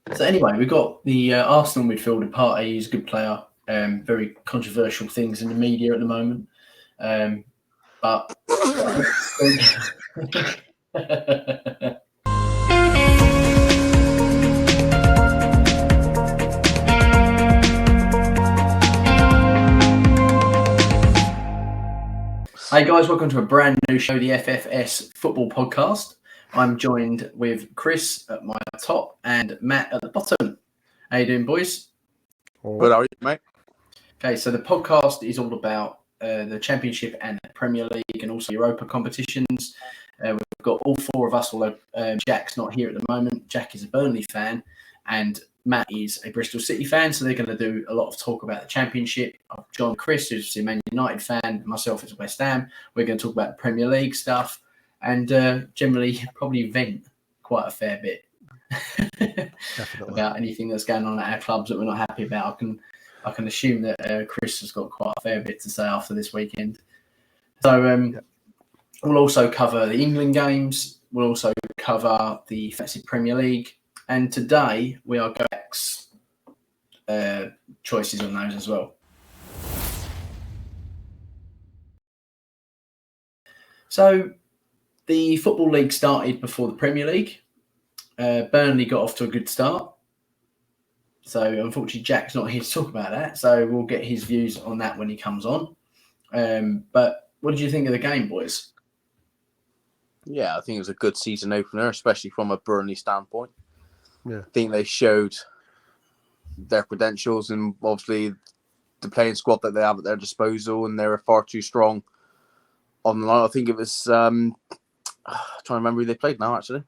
So anyway, we've got the Arsenal midfielder Partey. He's a good player. Very controversial things in the media at the moment. But Hey guys, welcome to a brand new show, the FFS Football Podcast. I'm joined with Chris at my top and Matt at the bottom. How you doing, boys? Good, how are you, mate? Okay, so the podcast is all about the Championship and the Premier League and also Europa competitions. We've got all four of us, although Jack's not here at the moment. Jack is a Burnley fan and Matt is a Bristol City fan, so they're going to do a lot of talk about the Championship. John Chris, who's a Man United fan, myself as a West Ham. We're going to talk about the Premier League stuff and generally probably vent quite a fair bit about anything that's going on at our clubs that we're not happy about. I can assume that Chris has got quite a fair bit to say after this weekend. So we'll also cover the England games. We'll also cover the Fantasy Premier League. And today we are going choices on those as well. So the Football League started before the Premier League. Burnley got off to a good start. So unfortunately, Jack's not here to talk about that. So we'll get his views on that when he comes on. But what did you think of the game, boys? Yeah, I think it was a good season opener, especially from a Burnley standpoint. Yeah. I think they showed their credentials and obviously the playing squad that they have at their disposal, and they were far too strong on the line. I think it was I'm trying to remember who they played now, actually.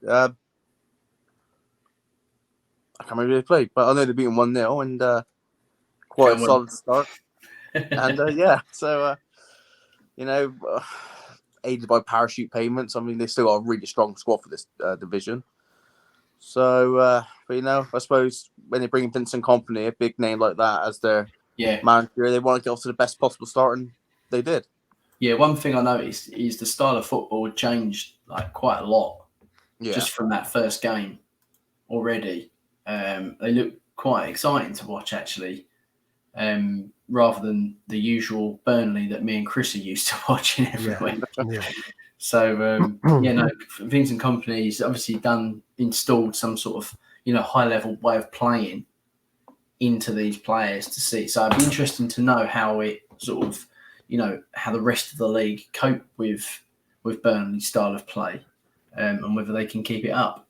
I can't remember who they played, but I know they beat them 1-0 and quite a solid start. And aided by parachute payments. I mean, they still got a really strong squad for this division. So, but I suppose when they bring in Vincent Kompany, a big name like that, as their manager, they want to get off to the best possible start, and they did. Yeah, one thing I noticed is the style of football changed quite a lot just from that first game already. They look quite exciting to watch, actually, rather than the usual Burnley that me and Chris are used to watching every week. Yeah. So, Vincent Kompany's obviously installed some sort of, high-level way of playing into these players to see. So it'd be interesting to know how it sort of, how the rest of the league cope with Burnley's style of play and whether they can keep it up.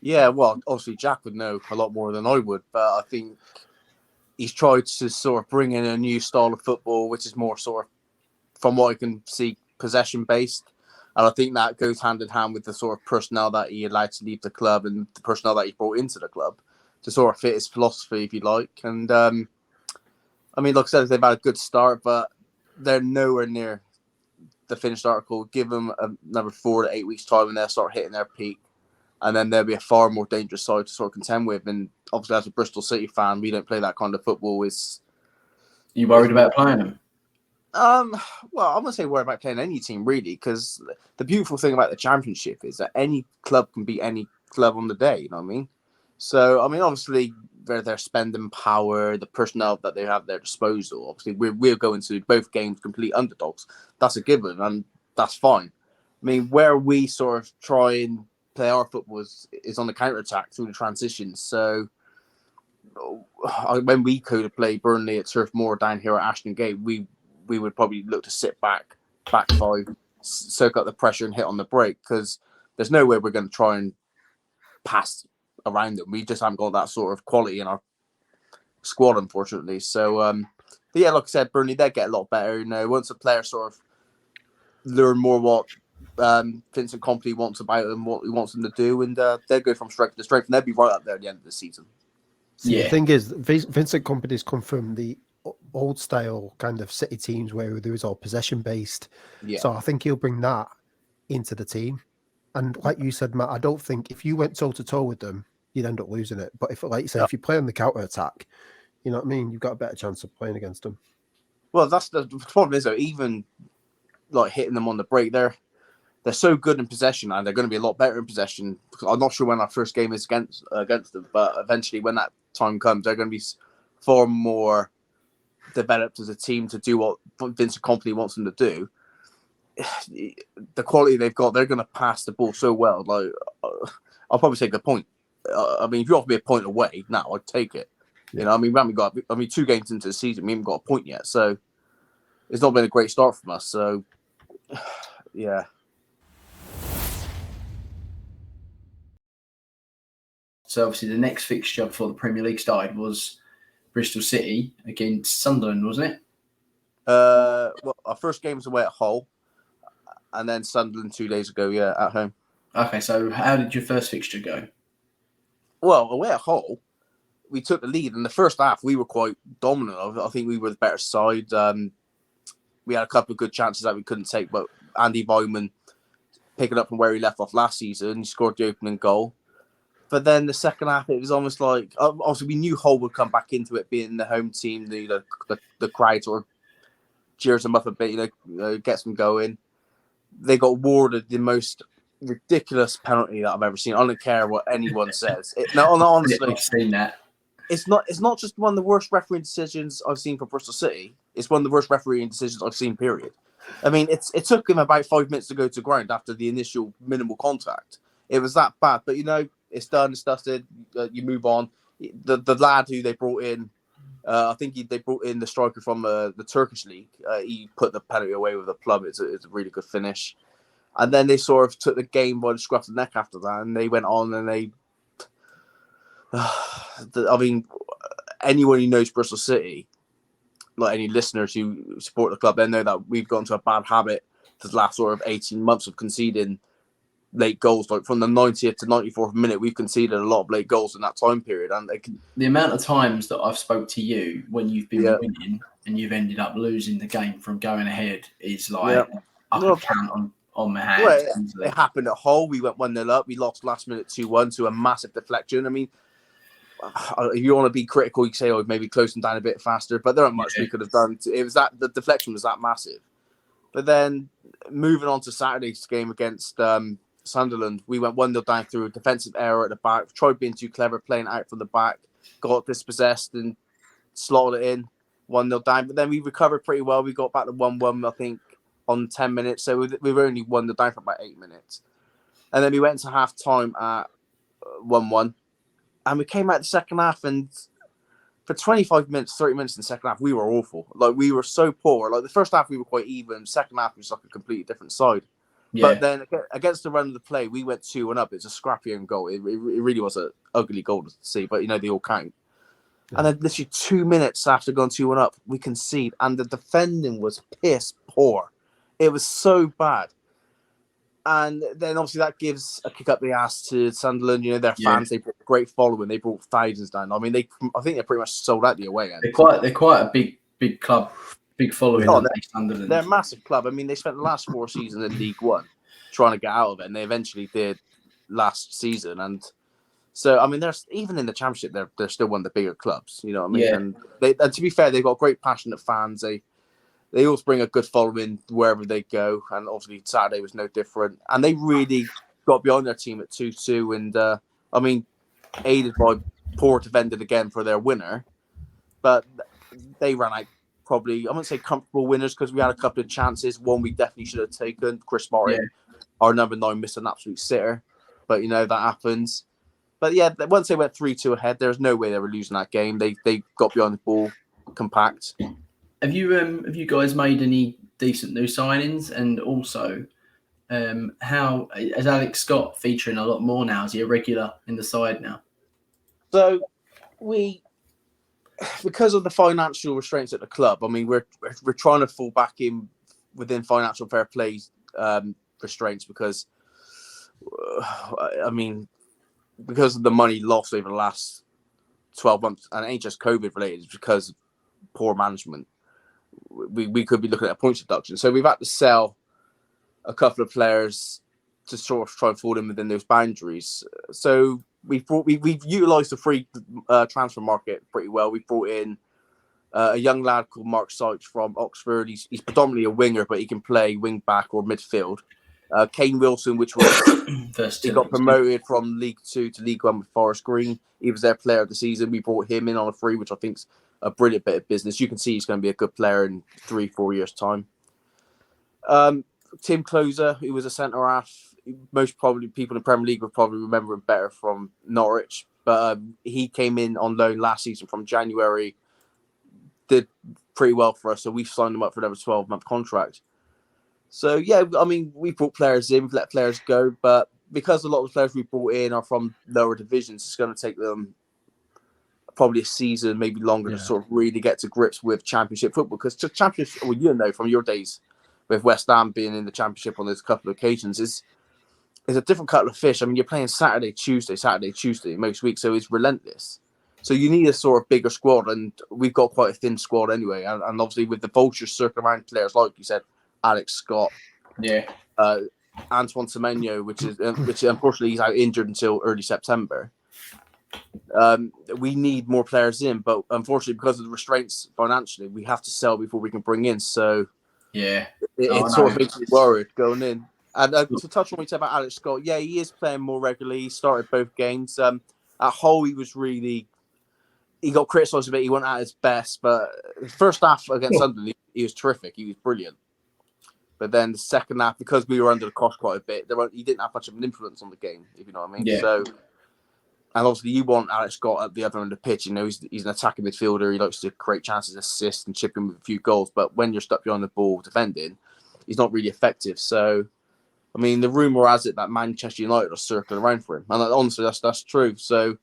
Yeah, well, obviously Jack would know a lot more than I would, but I think he's tried to sort of bring in a new style of football, which is more sort of, from what I can see, possession-based. And I think that goes hand in hand with the sort of personnel that he allowed to leave the club and the personnel that he brought into the club to sort of fit his philosophy, if you like. And, I mean, like I said, they've had a good start, but they're nowhere near the finished article. Give them another 4 to 8 weeks' time and they'll start hitting their peak. And then there'll be a far more dangerous side to sort of contend with. And obviously, as a Bristol City fan, we don't play that kind of football. You worried about playing them? Well, I'm going to say worried about playing any team, really, because the beautiful thing about the Championship is that any club can beat any club on the day, you know what I mean? So, I mean, obviously, their spending power, the personnel that they have at their disposal, obviously, we're going to both games complete underdogs. That's a given, and that's fine. I mean, where we sort of try and play our football is on the counter-attack through the transitions. So when we could play Burnley at Turf Moor down here at Ashton Gate, we would probably look to sit back five, soak up the pressure and hit on the break, because there's no way we're going to try and pass around them. We just haven't got that sort of quality in our squad, unfortunately. So, but yeah, like I said, Burnley, they get a lot better. Once a player sort of learn more what Vincent Kompany wants about them, what he wants them to do, and they'll go from strength to strength, and they'll be right up there at the end of the season. The thing is, Vincent Kompany's come from the old style kind of City teams where there was all possession based. Yeah. So I think he'll bring that into the team. And like you said, Matt, I don't think if you went toe to toe with them, you'd end up losing it. But if, like you said, if you play on the counter attack, you know what I mean, you've got a better chance of playing against them. Well, that's the problem is though, even like hitting them on the break, they're so good in possession, and they're going to be a lot better in possession. I'm not sure when our first game is against them, but eventually, when that time comes, they're going to be far more developed as a team to do what Vincent Kompany wants them to do. The quality they've got, they're going to pass the ball so well. Like, I'll probably take a point. I mean, if you offer me a point away, now I'd take it. You know, I mean, we haven't got. I mean, 2 games into the season, we haven't got a point yet, so it's not been a great start from us. So, yeah. So obviously, the next fixture before the Premier League started was Bristol City against Sunderland, wasn't it? Well, our first game was away at Hull, and then Sunderland 2 days ago, at home. Okay, so how did your first fixture go? Well, away at Hull, we took the lead. In the first half, we were quite dominant. I think we were the better side. We had a couple of good chances that we couldn't take, but Andy Bowman picking up from where he left off last season, he scored the opening goal. But then the second half, it was almost like, obviously we knew Hull would come back into it, being the home team. The crowd sort of cheers them up a bit, gets them going. They got awarded the most ridiculous penalty that I've ever seen. I don't care what anyone says. Honestly, I've seen that. It's not just one of the worst refereeing decisions I've seen for Bristol City. It's one of the worst refereeing decisions I've seen, period. I mean, it took him about 5 minutes to go to ground after the initial minimal contact. It was that bad. But, it's done, it's dusted. You move on. The lad who they brought in, I think they brought in the striker from the Turkish league. He put the penalty away with a plum. It's a really good finish. And then they sort of took the game by the scruff of the neck after that, and they went on and they. I mean, anyone who knows Bristol City, like any listeners who support the club, they know that we've got into a bad habit for the last sort of 18 months of conceding late goals. Like from the 90th to 94th minute, we've conceded a lot of late goals in that time period. And the amount of times that I've spoke to you when you've been winning and you've ended up losing the game from going ahead is like I could count on my hands. It happened at Hull. We went 1-0 up. We lost last minute 2-1 to a massive deflection. I mean, if you want to be critical, you say, maybe close them down a bit faster, but there aren't much we could have done. It was that the deflection was that massive. But then moving on to Saturday's game against Sunderland, we went 1-0 down through a defensive error at the back. Tried being too clever, playing out from the back, got dispossessed and slotted it in 1-0 down. But then we recovered pretty well. We got back to 1-1, I think, on 10 minutes. So we were only 1-0 down for about 8 minutes. And then we went into half time at 1-1. And we came out the second half, and for 25 minutes, 30 minutes in the second half, we were awful. Like, we were so poor. Like, the first half, we were quite even. Second half was like a completely different side. Yeah. But then against the run of the play, we went 2-1 up. It's a scrappy own goal. It really was an ugly goal to see, but they all count. Yeah. And then literally 2 minutes after going 2-1 up, we concede, and the defending was piss poor. It was so bad. And then obviously that gives a kick up the ass to Sunderland. Their fans, they brought a great following. They brought thousands down. I mean, I think they're pretty much sold out the away end. They're quite a big club, big following. Sunderland. They're a massive club. I mean, they spent the last 4 seasons in League One trying to get out of it, and they eventually did last season. And so, I mean, there's even in the Championship, they're still one of the bigger clubs. You know what I mean? Yeah. And to be fair, they've got great, passionate fans. They also bring a good following wherever they go. And obviously Saturday was no different. And they really got behind their team at 2-2. And, I mean, aided by poor defended again for their winner. But they ran out probably, I wouldn't say comfortable winners because we had a couple of chances. One we definitely should have taken. Chris Martin, our number 9, missed an absolute sitter. But, that happens. But, once they went 3-2 ahead, there's no way they were losing that game. They got behind the ball compact. Have you guys made any decent new signings? And also, how is Alex Scott featuring a lot more now? Is he a regular in the side now? So because of the financial restraints at the club, I mean, we're trying to fall back in within financial fair play restraints because, I mean, because of the money lost over the last 12 months, and it ain't just COVID related, it's because of poor management. We could be looking at a points deduction. So we've had to sell a couple of players to sort of try and fall in within those boundaries. So we've utilised the free transfer market pretty well. We brought in a young lad called Mark Sykes from Oxford. He's predominantly a winger, but he can play wing back or midfield. Kane Wilson, which was he got promoted good. from League 2 to League 1 with Forest Green. He was their player of the season. We brought him in on a free, which I think's a brilliant bit of business. You can see he's going to be a good player in 3-4 years' time. Tim Closer, who was a centre half. Most probably people in the Premier League would probably remember him better from Norwich, but he came in on loan last season from January. Did pretty well for us, so we've signed him up for another 12-month contract. So, yeah, I mean, we brought players in, we've let players go, but because a lot of the players we brought in are from lower divisions, it's going to take them probably a season, maybe longer, to sort of really get to grips with Championship football. Because Championship, well, you know from your days with West Ham being in the Championship on those couple of occasions, is a different kettle of fish. I mean, you're playing Saturday, Tuesday most weeks, so it's relentless. So you need a sort of bigger squad, and we've got quite a thin squad anyway. And obviously with the vultures circling around players, like you said, Alex Scott, Antoine Semenyo, which unfortunately he's out injured until early September. We need more players in, but unfortunately because of the restraints financially, we have to sell before we can bring in. So it sort of makes me worried going in. And to touch on what you said about Alex Scott, yeah, he is playing more regularly. He started both games. At Hull, he got criticised a bit. He wasn't at his best, but the first half against Sunderland, he was terrific. He was brilliant. But then the second half, because we were under the cosh quite a bit, he didn't have much of an influence on the game, if you know what I mean. Yeah. So, and obviously you want Alex Scott at the other end of the pitch. You know, he's an attacking midfielder. He likes to create chances, assist, and chip in with a few goals. But when you're stuck behind the ball defending, he's not really effective. So, I mean, the rumour has it that Manchester United are circling around for him. And honestly, that's true. So,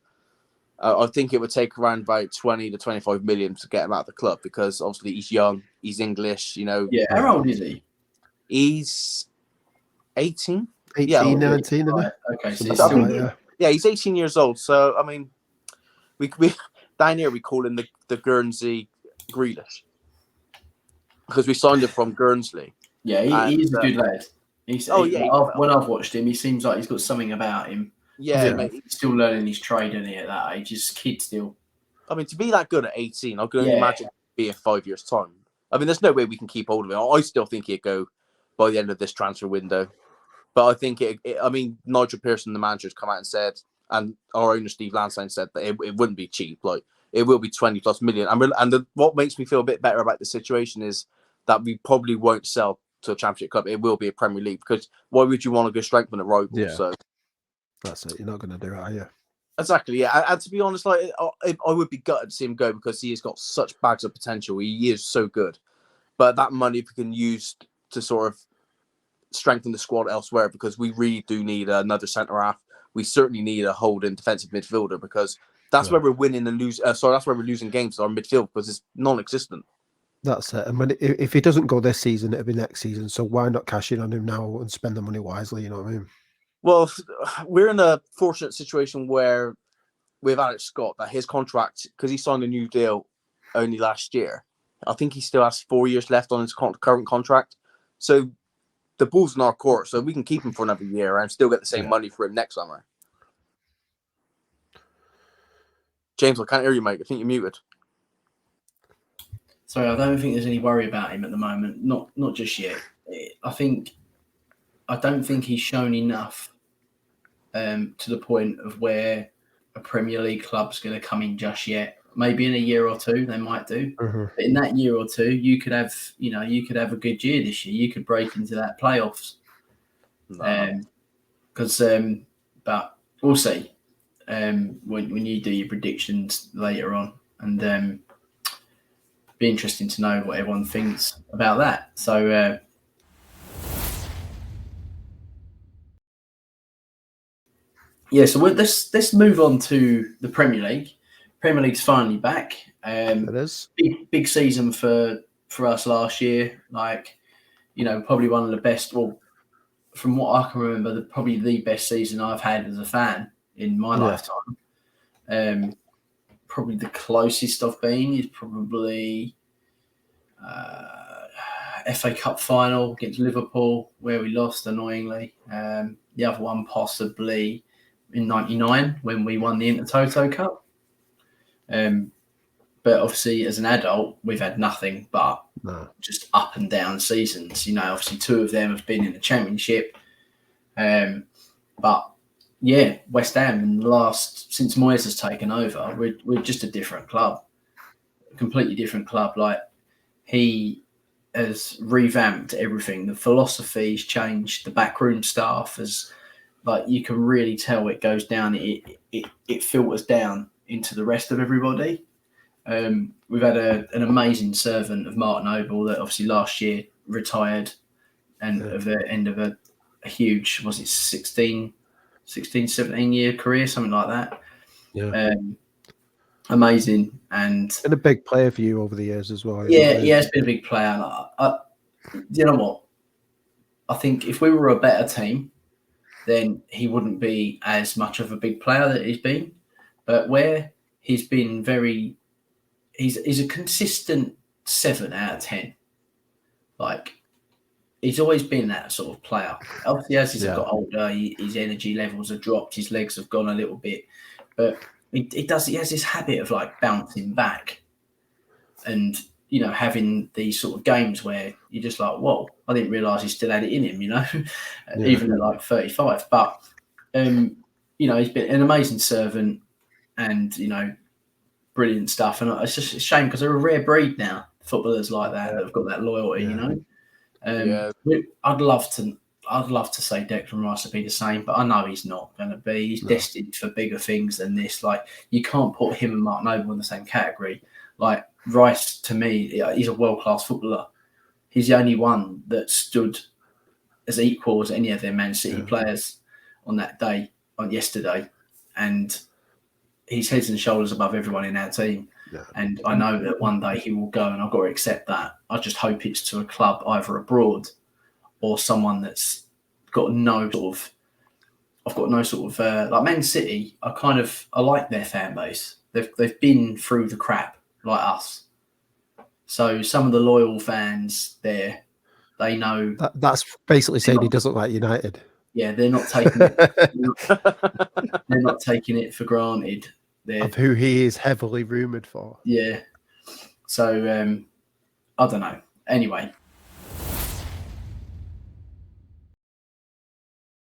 I think it would take around about 20 to 25 million to get him out of the club, because obviously he's young, he's English, you know. Yeah, how old is he? He's 18? 19, isn't he? Okay, so he's 18 years old. So, I mean, we down here we call him the Guernsey Grealish, because we signed him from Guernsey. Yeah, he's a good lad. When I've watched him, he seems like he's got something about him. Yeah, mate. He's still learning his trade, isn't he, at that age? He's a kid still. I mean, to be that good at 18, I can only imagine be in 5 years' time. I mean, there's no way we can keep hold of him. I still think he'd go by the end of this transfer window. But I think Nigel Pearson, the manager, has come out and said, and our owner Steve Lansdowne said that it wouldn't be cheap. Like, it will be 20+ million. What makes me feel a bit better about the situation is that we probably won't sell to a Championship club. It will be a Premier League, because why would you want to go strengthen a rival? Yeah. So that's it. You're not going to do it, are you? Exactly, yeah. And to be honest, like I would be gutted to see him go, because he has got such bags of potential. He is so good. But that money, if we can use to sort of strengthen the squad elsewhere, because we really do need another centre half. We certainly need a holding defensive midfielder, because that's where we're winning and losing. That's where we're losing games, our midfield, because it's non-existent. That's it. And if he doesn't go this season, it'll be next season. So why not cash in on him now and spend the money wisely? You know what I mean? Well, we're in a fortunate situation where with Alex Scott, that his contract, because he signed a new deal only last year, I think he still has 4 years left on his current contract. So the ball's in our court, so we can keep him for another year and still get the same money for him next summer. James, I can't hear you, mate. I think you're muted. Sorry, I don't think there's any worry about him at the moment. Not just yet. I don't think he's shown enough to the point of where a Premier League club's going to come in just yet. Maybe in a year or two they might do. Mm-hmm. But in that year or two, you could have a good year this year. You could break into that playoffs. But we'll see when you do your predictions later on, and be interesting to know what everyone thinks about that. So. So let's move on to the Premier League. Premier League's finally back. It is big season for us last year. Like, probably one of the best. Well, from what I can remember, probably the best season I've had as a fan in my lifetime. Probably the closest I've been is probably FA Cup final against Liverpool, where we lost annoyingly. The other one possibly in '99 when we won the Intertoto Cup. But obviously, as an adult, we've had nothing but just up and down seasons. Obviously, two of them have been in the Championship. But yeah, West Ham in the since Moyes has taken over, we're just a different club, a completely different club. Like, he has revamped everything. The philosophy's changed. The backroom staff has, like, you can really tell it goes down. It filters down into the rest of everybody. We've had an amazing servant of Martin Noble that obviously last year retired, and at the end of a huge, was it 16, 17 year career, something like that. Yeah. Amazing. And been a big player for you over the years as well. Yeah, he has been a big player. You know what? I think if we were a better team, then he wouldn't be as much of a big player that he's been. But where he's been he's a consistent 7 out of 10. Like, he's always been that sort of player. Obviously, as he's got older, his energy levels have dropped, his legs have gone a little bit, but he has this habit of like bouncing back, and having these sort of games where you're just like, whoa, I didn't realise he still had it in him, even at like 35. But he's been an amazing servant, and brilliant stuff. And it's just a shame because they're a rare breed now, footballers like that have got that loyalty. I'd love to say Declan Rice would be the same, but I know he's not going to be. He's destined for bigger things than this. Like, you can't put him and Mark Noble in the same category. Like, Rice, to me, he's a world-class footballer. He's the only one that stood as equal as any of their Man City players on that day, on yesterday, and he's heads and shoulders above everyone in our team. Yeah. And I know that one day he will go, and I've got to accept that. I just hope it's to a club either abroad or someone that's got no sort of like Man City. I like their fan base. They've been through the crap like us. So some of the loyal fans there, they know that's basically saying he doesn't like United. Yeah, they're not taking it. they're not taking it for granted. Of who he is heavily rumoured for. Yeah. So, I don't know. Anyway.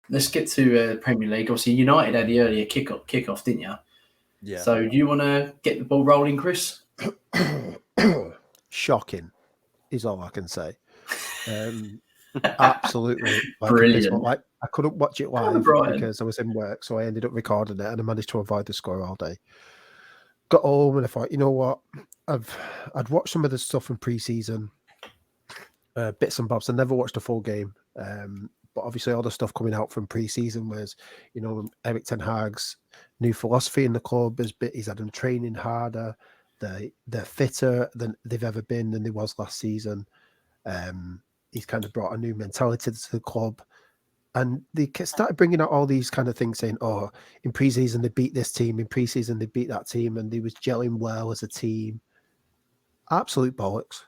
Let's get to Premier League. Obviously, United had the earlier kickoff, didn't you? Yeah. So, do you want to get the ball rolling, Chris? Shocking is all I can say. Absolutely. Brilliant. I couldn't watch it live because I was in work, so I ended up recording it, and I managed to avoid the score all day. Got home and I thought, you know what? I'd watched some of the stuff from pre-season, bits and bobs. I never watched a full game, but obviously all the stuff coming out from pre-season was, Erik ten Hag's new philosophy in the club. He's had them training harder. They're fitter than they've ever been than they was last season. He's kind of brought a new mentality to the club. And they started bringing out all these kind of things saying, oh, in pre-season they beat this team, in pre-season they beat that team, and they was gelling well as a team. Absolute bollocks.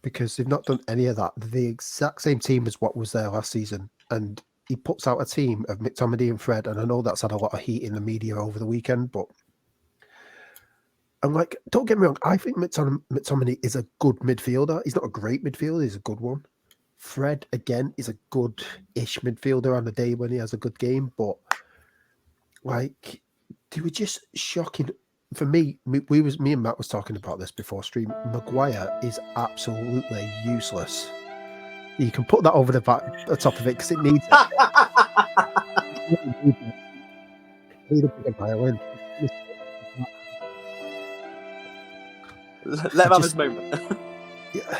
Because they've not done any of that. They're the exact same team as what was there last season. And he puts out a team of McTominay and Fred, and I know that's had a lot of heat in the media over the weekend, but I'm like, don't get me wrong, I think McTominay is a good midfielder. He's not a great midfielder, he's a good one. Fred, again, is a good-ish midfielder on the day when he has a good game, but like, they were just shocking. For me and Matt was talking about this before stream. Maguire is absolutely useless. You can put that over the top of it because it needs it. Need a bigger violin. Let him have his moment. Yeah.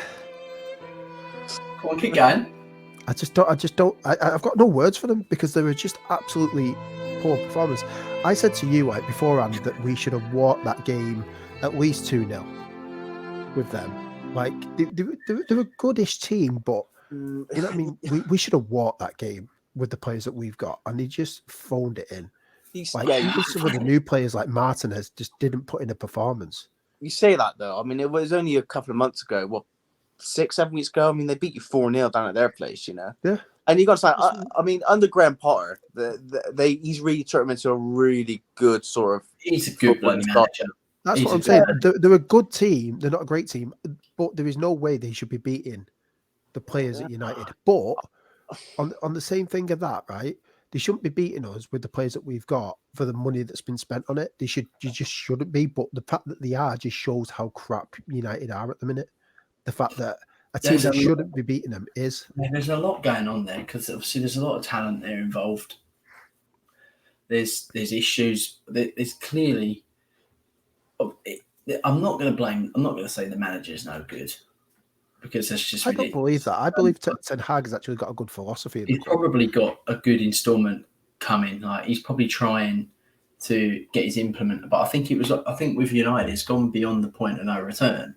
Come on, keep going. I've got no words for them because they were just absolutely poor performance. I said to you beforehand that we should have walked that game at least 2-0 with them. Like, they're a goodish team, but you know what I mean? We should have walked that game with the players that we've got, and they just phoned it in. Even some of the new players like Martinez just didn't put in a performance. You say that though. I mean, it was only a couple of months ago. 6-7 weeks ago. I mean, they beat you 4-0 down at their place. Yeah. And you got to say, I mean, under Graham Potter, he's really turned him into a really good sort of. He's a good manager. That's what I'm saying. They're a good team. They're not a great team, but there is no way they should be beating the players at United. But on the same thing of that, right? They shouldn't be beating us with the players that we've got for the money that's been spent on it. You just shouldn't be. But the fact that they are just shows how crap United are at the minute. The fact that a team that shouldn't be beating them is. Yeah, there's a lot going on there because obviously there's a lot of talent there involved. There's issues. There's clearly. I'm not going to say the manager's no good because that's just. I don't believe that. I believe Ten Hag has actually got a good philosophy. He's probably got a good instalment coming. Like he's probably trying to get his implement, but I think with United, it's gone beyond the point of no return.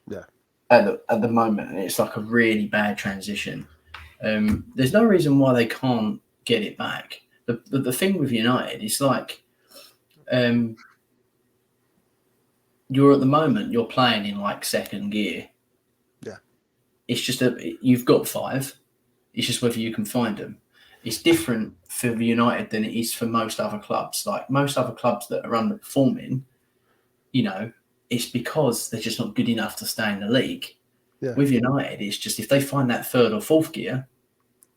Yeah. At the moment, and it's like a really bad transition. There's no reason why they can't get it back. The thing with United is like, you're at the moment you're playing in like second gear. Yeah, it's just you've got 5. It's just whether you can find them. It's different for United than it is for most other clubs. Like most other clubs that are underperforming, it's because they're just not good enough to stay in the league. Yeah. With United, it's just if they find that 3rd or 4th gear,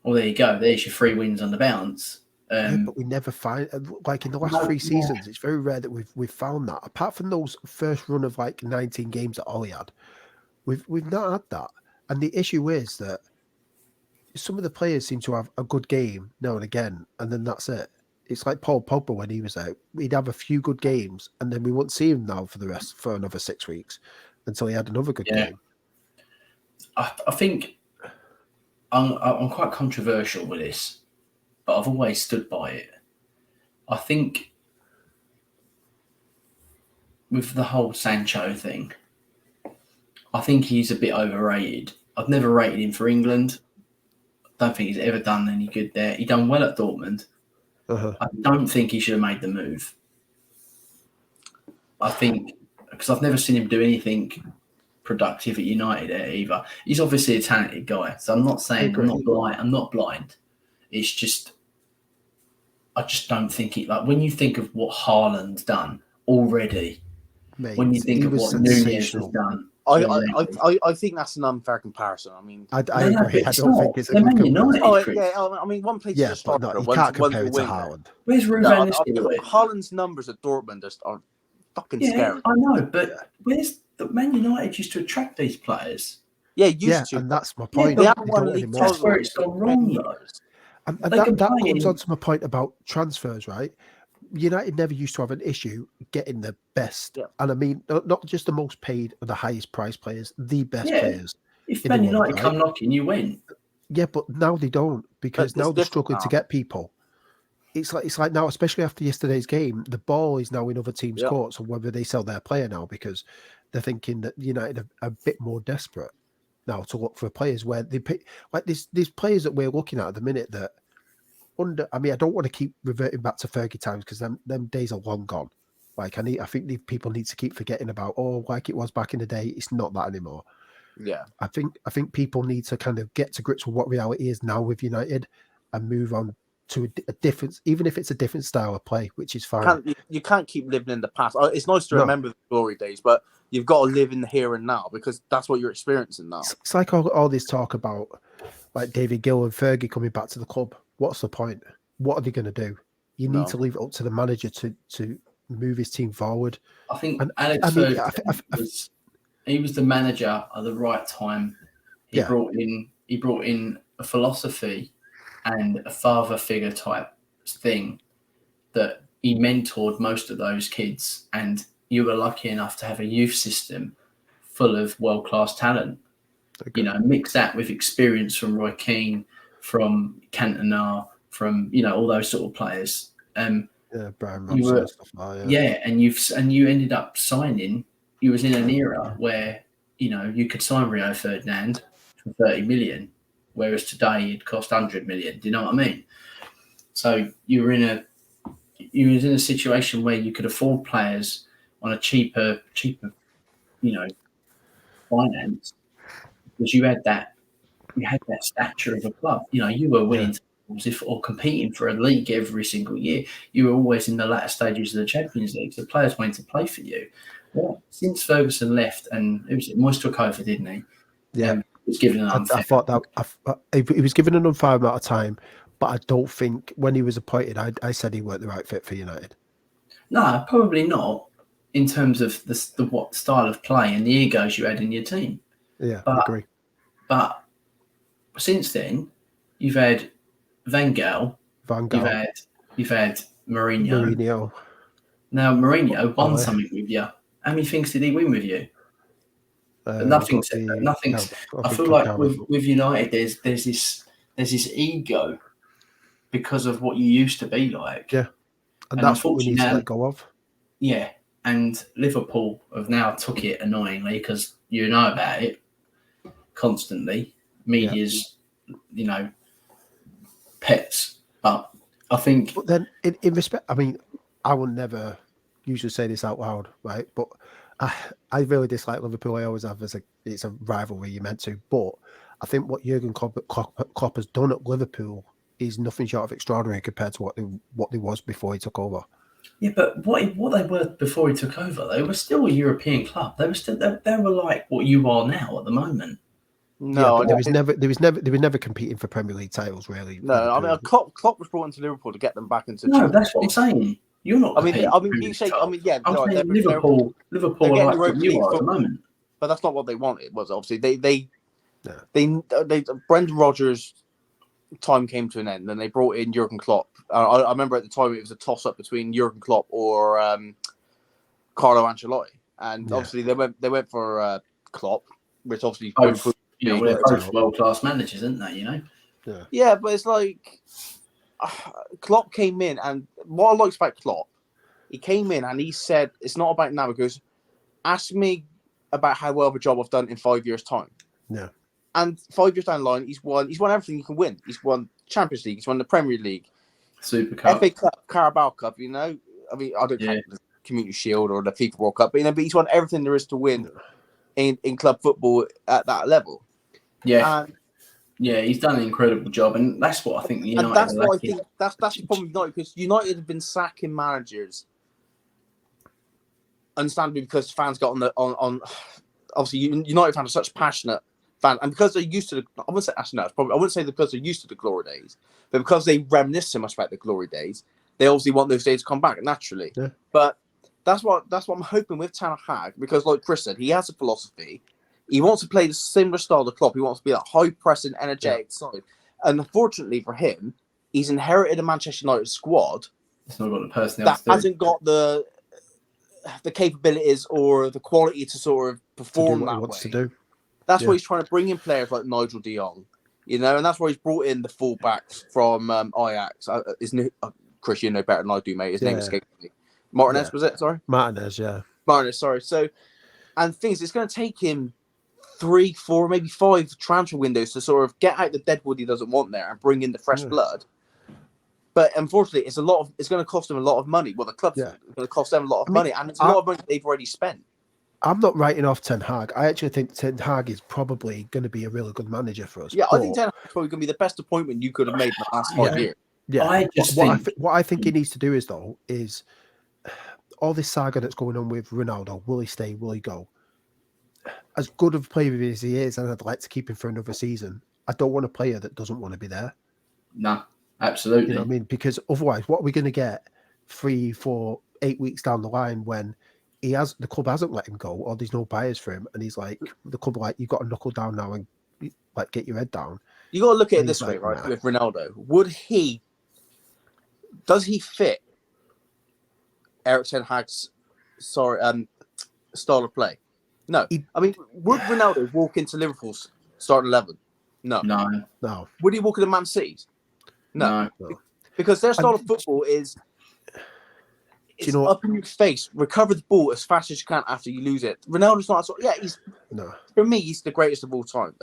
well, there you go. There's your 3 wins on the bounce. But we never find, like in the last 3 seasons, it's very rare that we've found that. Apart from those first run of like 19 games that Ollie had, we've not had that. And the issue is that some of the players seem to have a good game now and again, and then that's it. It's like Paul Pogba when he was out. He'd have a few good games, and then we won't see him now for another 6 weeks until he had another good game. I think I'm quite controversial with this, but I've always stood by it. I think with the whole Sancho thing, I think he's a bit overrated. I've never rated him for England. I don't think he's ever done any good there. He done well at Dortmund. I don't think he should have made the move. I think because I've never seen him do anything productive at United either. He's obviously a talented guy, so I'm not saying I'm not blind. It's just I just don't think it. Like when you think of what Haaland's done already, Mate, when you think of what Nunez has done. I think that's an unfair comparison. I mean, I agree. I don't think it's a good comparison. I mean, one place is a starter. You can't compare it to Haaland. Where's Ruben Nistelrooy? Haaland's numbers at Dortmund are fucking scary. I know, but where's the Man United used to attract these players? Yeah, used to. And that's my point. They haven't won a league. That's where it's gone wrong, though. And that comes on to my point about transfers, right? United never used to have an issue getting the best. Yeah. And I mean, not just the most paid or the highest price players, the best players. If Man United come knocking, you win. Yeah, but now they don't because now they're struggling to get people. It's like now, especially after yesterday's game, the ball is now in other teams' courts on whether they sell their player now because they're thinking that United are a bit more desperate now to look for players where they pick like these players that we're looking at the minute that I mean, I don't want to keep reverting back to Fergie times because them days are long gone. Like I think people need to keep forgetting about like it was back in the day. It's not that anymore. Yeah, I think people need to kind of get to grips with what reality is now with United and move on to a different, even if it's a different style of play, which is fine. You can't keep living in the past. It's nice to remember the glory days, but you've got to live in the here and now because that's what you're experiencing now. It's like all this talk about like David Gill and Fergie coming back to the club. What's the point? What are they going to do? You need to leave it up to the manager to move his team forward. I think Alex Ferguson he was the manager at the right time. He brought in a philosophy and a father figure type thing that he mentored most of those kids. And you were lucky enough to have a youth system full of world-class talent. Okay. Mix that with experience from Roy Keane, from Cantona, from all those sort of players. Brian Robson and stuff like that. And you ended up signing. You was in an era where you could sign Rio Ferdinand for 30 million, whereas today it'd cost 100 million. Do you know what I mean? So you was in a situation where you could afford players on a cheaper, finance because you had that stature of a club. You were winning or competing for a league every single year. You were always in the latter stages of the Champions League. So players wanted to play for you. Well, since Ferguson left, and Moyes took over, didn't he? Yeah. was given an unfair. I thought that he was given an unfair amount of time, but I don't think when he was appointed, I said he weren't the right fit for United. No, probably not in terms of the what style of play and the egos you had in your team. Yeah, I agree. But since then, you've had Van Gaal. You've had Mourinho. Now Mourinho won something with you. How many things did he win with you? Nothing's. I feel like with United, there's this ego because of what you used to be like. Yeah, and that's what we need to let go of. Yeah, and Liverpool have now took it annoyingly because you know about it constantly. Media's, pets. But I think. But then, in respect, I mean, I would never usually say this out loud, right? But I really dislike Liverpool. I always have it's a rivalry you're meant to. But I think what Jurgen Klopp has done at Liverpool is nothing short of extraordinary compared to what they was before he took over. Yeah, but what they were before he took over, they were still a European club. They were like what you are now at the moment. No, yeah, they was never competing for Premier League titles, really. No, Liverpool. I mean, Klopp was brought into Liverpool to get them back into. No, that's what I'm saying. You're not. You say. I mean, yeah. I'm saying Liverpool are like what you are at the moment. But that's not what they wanted. Was obviously they Brendan Rodgers' time came to an end, and they brought in Jurgen Klopp. I remember at the time it was a toss-up between Jurgen Klopp or Carlo Ancelotti, and obviously they went for Klopp, which obviously they're both world-class managers, aren't they? You know. Yeah, but it's like Klopp came in, and what I liked about Klopp, he came in and he said, "It's not about now." He goes, "Ask me about how well of a job I've done in 5 years' time." Yeah. And 5 years down the line, he's won everything you can win. He's won Champions League, he's won the Premier League, Super Cup, FA Cup, Carabao Cup. I mean, I don't count the Community Shield or the FIFA World Cup, but he's won everything there is to win in club football at that level. Yeah. He's done an incredible job, and that's what I think United. And that's what I think. That's the problem with United, because United have been sacking managers, understandably, because fans got on. Obviously, United fans are such passionate fans, and because they're used to the. I wouldn't say I wouldn't say because they're used to the glory days, but because they reminisce so much about the glory days, they obviously want those days to come back naturally. Yeah. But that's what I'm hoping with Ten Hag, because like Chris said, he has a philosophy. He wants to play the similar style of Klopp. He wants to be that high-pressing, energetic side. And unfortunately for him, he's inherited a Manchester United squad it's not got the personnel that hasn't got the capabilities or the quality to sort of perform to do what that he wants way. To do. That's why he's trying to bring in players like Nigel de Jong, and that's why he's brought in the fullbacks from Ajax. Chris, you know better than I do, mate. His name escaped me. Martinez, was it? Sorry? Martinez, sorry. So, and things, it's going to take him 3, 4, maybe 5 transfer windows to sort of get out the deadwood he doesn't want there and bring in the fresh blood. But unfortunately, it's going to cost him a lot of money. Well, the club's going to cost them a lot of money, and it's a lot of money they've already spent. I'm not writing off Ten Hag. I actually think Ten Hag is probably going to be a really good manager for us. Yeah, I think Ten Hag is probably going to be the best appointment you could have made in the last 5 years. Yeah, what I think he needs to do is all this saga that's going on with Ronaldo. Will he stay? Will he go? As good of a player as he is, and I'd like to keep him for another season, I don't want a player that doesn't want to be there. No, absolutely. You know what I mean? Because otherwise, what are we going to get 3, 4, 8 weeks down the line when the club hasn't let him go, or there's no buyers for him, and he's like, the club like, you've got to knuckle down now and like get your head down. You got to look at it this way, right? Nah. With Ronaldo, does he fit Erik ten Hag's style of play? No. I mean, would Ronaldo walk into Liverpool's starting 11? No. Would he walk into Man City's? No. Because their style of football is up in your face, recover the ball as fast as you can after you lose it. Ronaldo's not sort. Yeah, for me, he's the greatest of all time.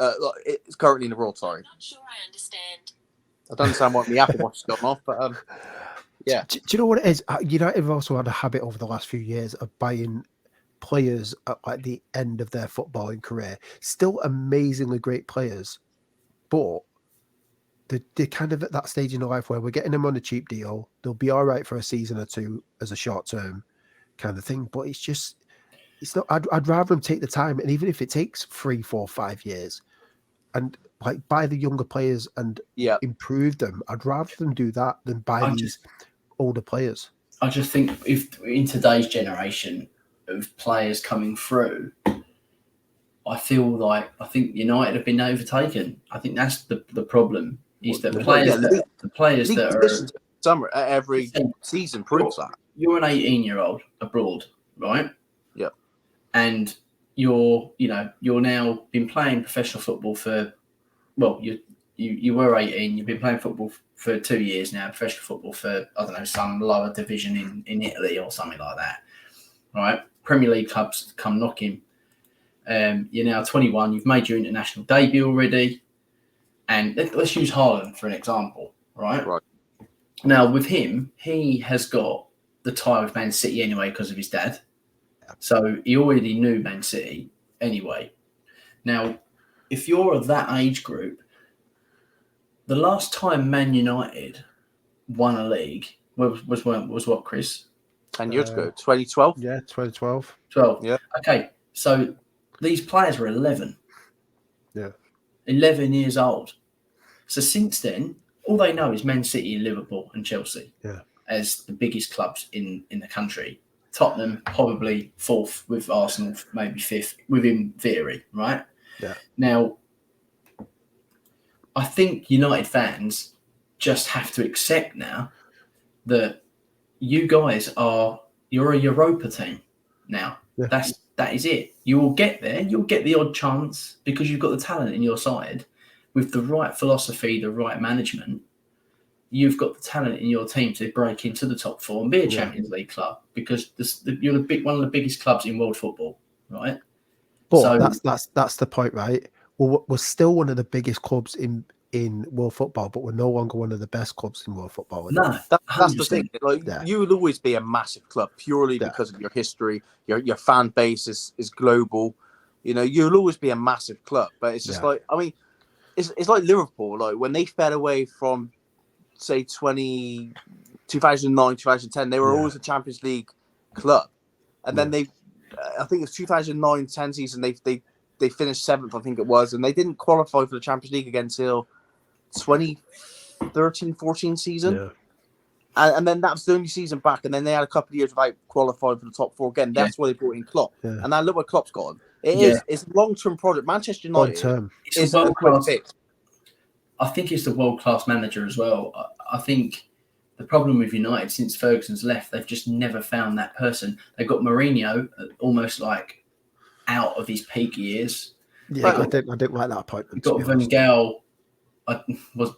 It's currently in the world. Sorry. I'm sure I understand. I don't understand why the Apple Watch has gone off, but yeah. Do you know what it is? United have also had a habit over the last few years of buying players at the end of their footballing career. Still amazingly great players, but they're kind of at that stage in life where we're getting them on a cheap deal. They'll be all right for a season or two as a short-term kind of thing, but it's not. I'd rather them take the time, and even if it takes 3, 4, 5 years, and like buy the younger players and improve them. I'd rather them do that than buy these older players. I just think if in today's generation of players coming through, I think United have been overtaken. I think that's the problem. Is that the players that are summer every season proves that. You're an 18-year-old abroad, right? Yeah. And you're now been playing professional football for, well, you were 18. You've been playing football for 2 years now. Professional football for, I don't know, some lower division in Italy or something like that, right? Premier League clubs come knocking. You're now 21. You've made your international debut already, and let's use Haaland for an example, right? Right. Now with him, he has got the tie with Man City anyway because of his dad. So he already knew Man City anyway. Now, if you're of that age group, the last time Man United won a league was what, Chris? 10 years ago, 2012? Yeah, 2012. 12. Yeah. Okay, so these players were 11. Yeah. 11 years old. So since then, all they know is Man City, Liverpool and Chelsea as the biggest clubs in the country. Tottenham probably fourth, with Arsenal maybe fifth, within theory, right? Yeah. Now, I think United fans just have to accept now that you guys you're a Europa team now. Yeah. That is it. You will get there. You'll get the odd chance because you've got the talent in your side. With the right philosophy, the right management, you've got the talent in your team to break into the top four and be a Champions League club because you're one of the biggest clubs in world football, right? But that's the point, right? Well, we're still one of the biggest clubs in world football, but we're no longer one of the best clubs in world football. No, that's the thing. Like you will always be a massive club purely because of your history. Your fan base is global. You know, you'll always be a massive club. But it's just like, I mean, it's like Liverpool. Like when they fell away from, say, 2009, 2010, they were always a Champions League club, and then I think it's 2009-10 season. They finished 7th, I think it was, and they didn't qualify for the Champions League again until 2013-14 season. Yeah. And then that was the only season back, and then they had a couple of years without qualifying for the top four again. That's why they brought in Klopp. Yeah. And now look where Klopp's gone. It's a long-term project. Manchester United is a quick fix. I think it's the world-class manager as well. I think the problem with United since Ferguson's left, they've just never found that person. They've got Mourinho almost like out of his peak years. Yeah, I didn't like that appointment. Got Van Gaal,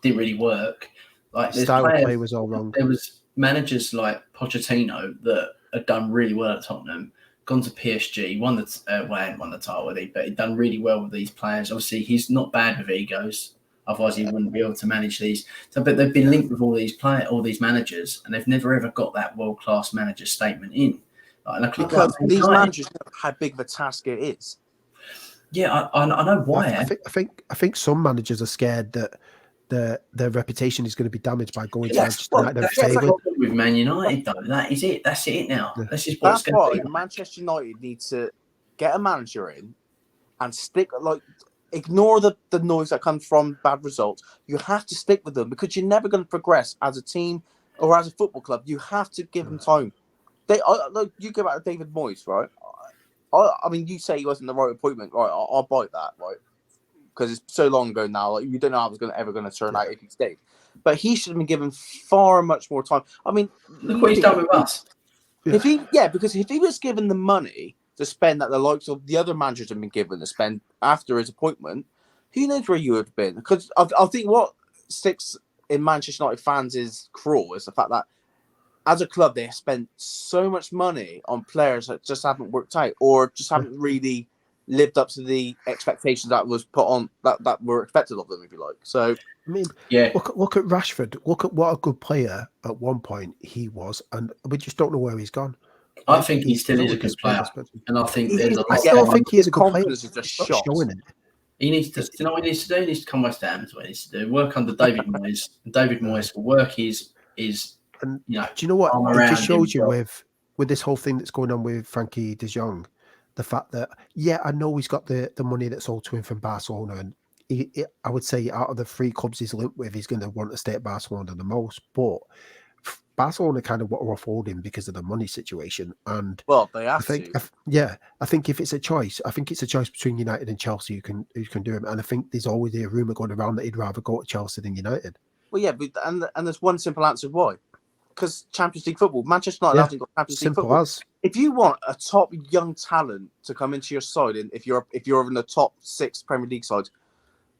didn't really work. Like style of play was all wrong. There was managers like Pochettino that had done really well at Tottenham, gone to PSG, won the hadn't won the title with it, but he'd done really well with these players. Obviously, he's not bad with egos. Otherwise, he wouldn't be able to manage these. So, but they've been linked with all these managers, and they've never ever got that world-class manager statement in. Because these managers know how big of a task it is. Yeah, I know why. I think some managers are scared that their reputation is going to be damaged by going to Manchester United. That's with Man United, though. That is it. That's it now. Yeah. That's just what's going to be. Manchester United needs to get a manager in and ignore the noise that comes from bad results. You have to stick with them because you're never going to progress as a team or as a football club. You have to give them time. You go back to David Moyes, right? I mean, you say he wasn't the right appointment, right? I'll bite that, right? Because it's so long ago now. Like you don't know how it was ever going to turn out if he stayed. But he should have been given far much more time. I mean, look what he's done with us. Because if he was given the money to spend that the likes of the other managers have been given to spend after his appointment, who knows where you would have been? Because I think what sticks in Manchester United fans is cruel is the fact that as a club they have spent so much money on players that just haven't worked out or just haven't really lived up to the expectations that was put on that were expected of them, if you like. So I mean, look at Rashford. Look at what a good player at one point he was, and we just don't know where he's gone. I think he still is a good player, and I think I still think he's a good player. Is just showing it. He needs to. You know what he needs to do? He needs to come West Ham. Is what he needs to do. Work under David Moyes. David Moyes will work his. And do you know what? It just shows you with this whole thing that's going on with Frankie de Jong, the fact that I know he's got the money that's owed to him from Barcelona, and I would say out of the three clubs he's linked with, he's going to want to stay at Barcelona the most. But Barcelona kind of want to afford him because of the money situation. And well, they have I think, to. I think if it's a choice, I think it's a choice between United and Chelsea who can do him. And I think there's always a rumor going around that he'd rather go to Chelsea than United. Well, yeah, but and there's one simple answer why. Because Champions League football, Manchester United hasn't got Champions League football. As. If you want a top young talent to come into your side, and if you're in the top 6 Premier League sides,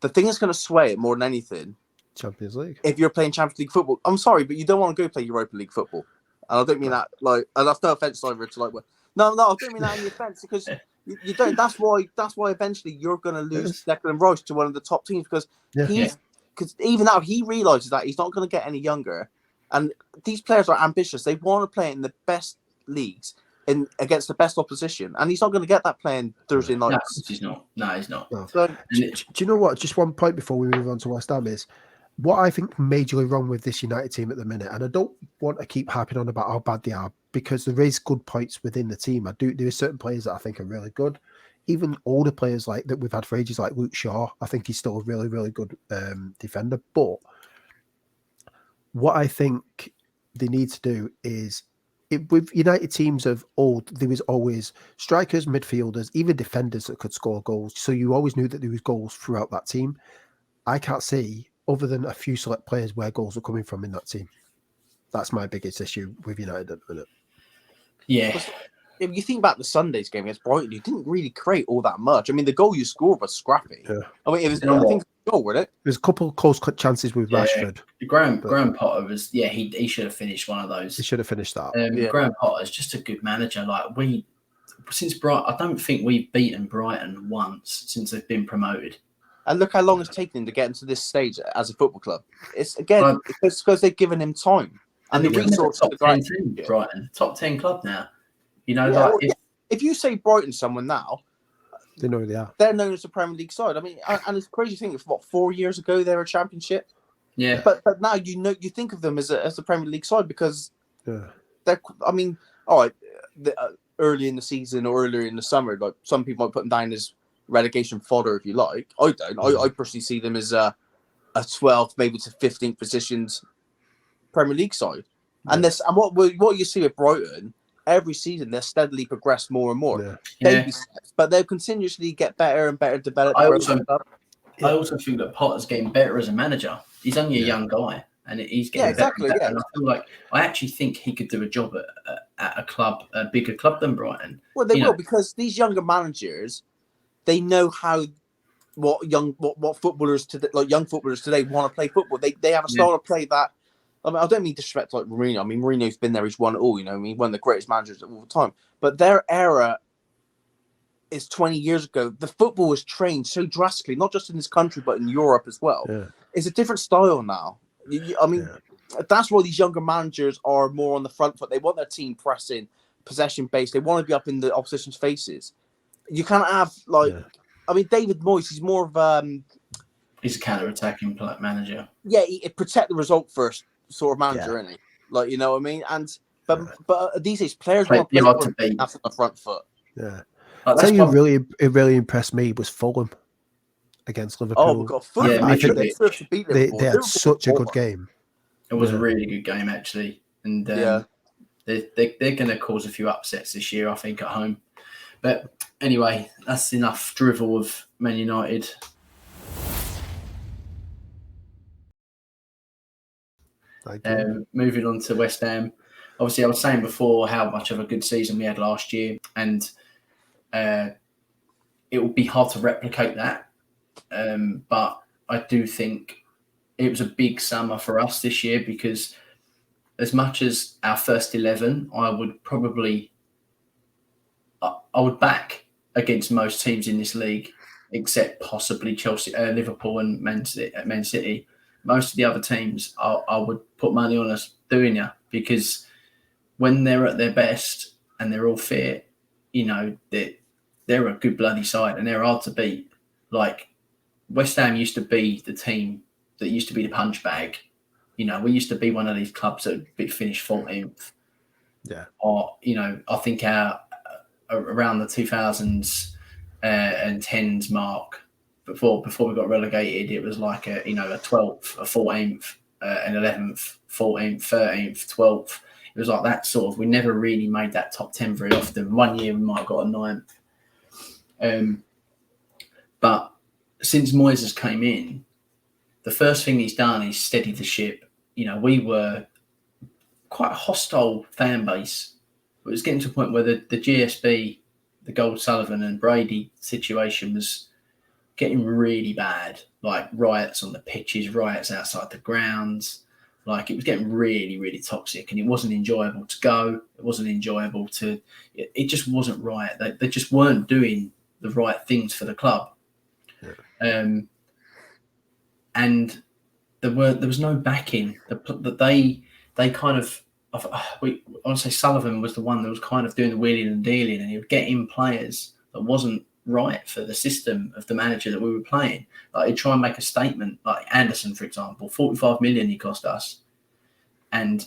the thing that's going to sway it more than anything, Champions League. If you're playing Champions League football, I'm sorry, but you don't want to go play Europa League football. And I don't mean that like, and that's no offense either to like, no, I don't mean that in the offense because you don't. That's why eventually you're going to lose Declan Rice to one of the top teams because because even now he realizes that he's not going to get any younger. And these players are ambitious. They want to play in the best leagues against the best opposition. And he's not going to get that playing Thursday nights. No, he's not. No, he's not. No. So, do you know what? Just one point before we move on to West Ham is what I think majorly wrong with this United team at the minute. And I don't want to keep harping on about how bad they are because there is good points within the team. There are certain players that I think are really good. Even older players like that we've had for ages, like Luke Shaw, I think he's still a really, really good defender. But what I think they need to do is, with United teams of old, there was always strikers, midfielders, even defenders that could score goals. So you always knew that there was goals throughout that team. I can't see, other than a few select players, where goals are coming from in that team. That's my biggest issue with United at the minute. Yeah. If you think about the Sunday's game against Brighton, you didn't really create all that much. I mean, the goal you scored was scrappy. Yeah. I mean, it was, I think, a goal, wasn't it? There's a couple of close chances with Rashford. Graham Potter was, he should have finished one of those. He should have finished that. Graham Potter is just a good manager. Like, since Brighton, I don't think we've beaten Brighton once since they've been promoted. And look how long it's taken him to get into this stage as a football club. It's again, it's because they've given him time and the resources. Top 10 team, Brighton, top 10 club now. You know, if you say Brighton someone now, they know who they are. They're known as a Premier League side. I mean, and it's crazy to think of 4 years ago they were a championship. Yeah. But now you think of them as a Premier League side because they're. I mean, all right, early in the season or earlier in the summer, like some people might put them down as relegation fodder if you like. I don't. I personally see them as a 12th, maybe to 15th positions Premier League side. Yeah. And what you see with Brighton. Every season, they're steadily progressed more and more. Baby steps, but they'll continuously get better and better, develop. I also think that Potter's getting better as a manager. He's only a young guy, and he's getting better. Yeah. And I feel like I actually think he could do a job at a bigger club than Brighton. Well, they will because these younger managers, they know what footballers today, like young footballers today, want to play football. They have a style of play that. I mean, I don't mean disrespect like Mourinho. I mean, Mourinho's been there. He's won it all. You know, I mean, one of the greatest managers of all time. But their era is 20 years ago. The football was trained so drastically, not just in this country, but in Europe as well. Yeah. It's a different style now. That's why these younger managers are more on the front foot. They want their team pressing, possession-based. They want to be up in the opposition's faces. You can't have, I mean, David Moyes, he's more of... he's a counter-attacking manager. Yeah, he protect the result first. Sort of manager, isn't he? Like, you know what I mean? And but these days players want to play on the front foot. Yeah. It really impressed me was Fulham against Liverpool. Oh God, Fulham! I think they had such a good game. It was a really good game actually, and they're going to cause a few upsets this year, I think, at home. But anyway, that's enough drivel of Man United. Moving on to West Ham. Obviously, I was saying before how much of a good season we had last year, and it will be hard to replicate that. But I do think it was a big summer for us this year because as much as our first 11, I would back against most teams in this league, except possibly Chelsea, Liverpool and Man City. Most of the other teams, I would put money on us doing it because when they're at their best and they're all fit, you know, they're a good bloody side and they're hard to beat. Like West Ham used to be the team that used to be the punch bag. You know, we used to be one of these clubs that would finish 14th. Yeah. Or, you know, I think around the 2000s and 10s mark, before we got relegated, it was like a 12th, a 14th, an 11th, 14th, 13th, 12th. It was like that sort of. We never really made that top 10 very often. One year we might have got a 9th. But since Moyes has came in, the first thing he's done is steady the ship. We were quite a hostile fan base. It was getting to a point where the GSB, the Gold Sullivan and Brady situation was getting really bad. Like riots on the pitches, riots outside the grounds. Like it was getting really, really toxic, and it wasn't enjoyable to go. It wasn't enjoyable to. It just wasn't right. They just weren't doing the right things for the club. Yeah. And there was no backing. That they kind of. I want to say Sullivan was the one that was kind of doing the wheeling and dealing, and he would get in players that wasn't right for the system of the manager that we were playing. Like he'd try and make a statement, like Anderson, for example, 45 million he cost us, and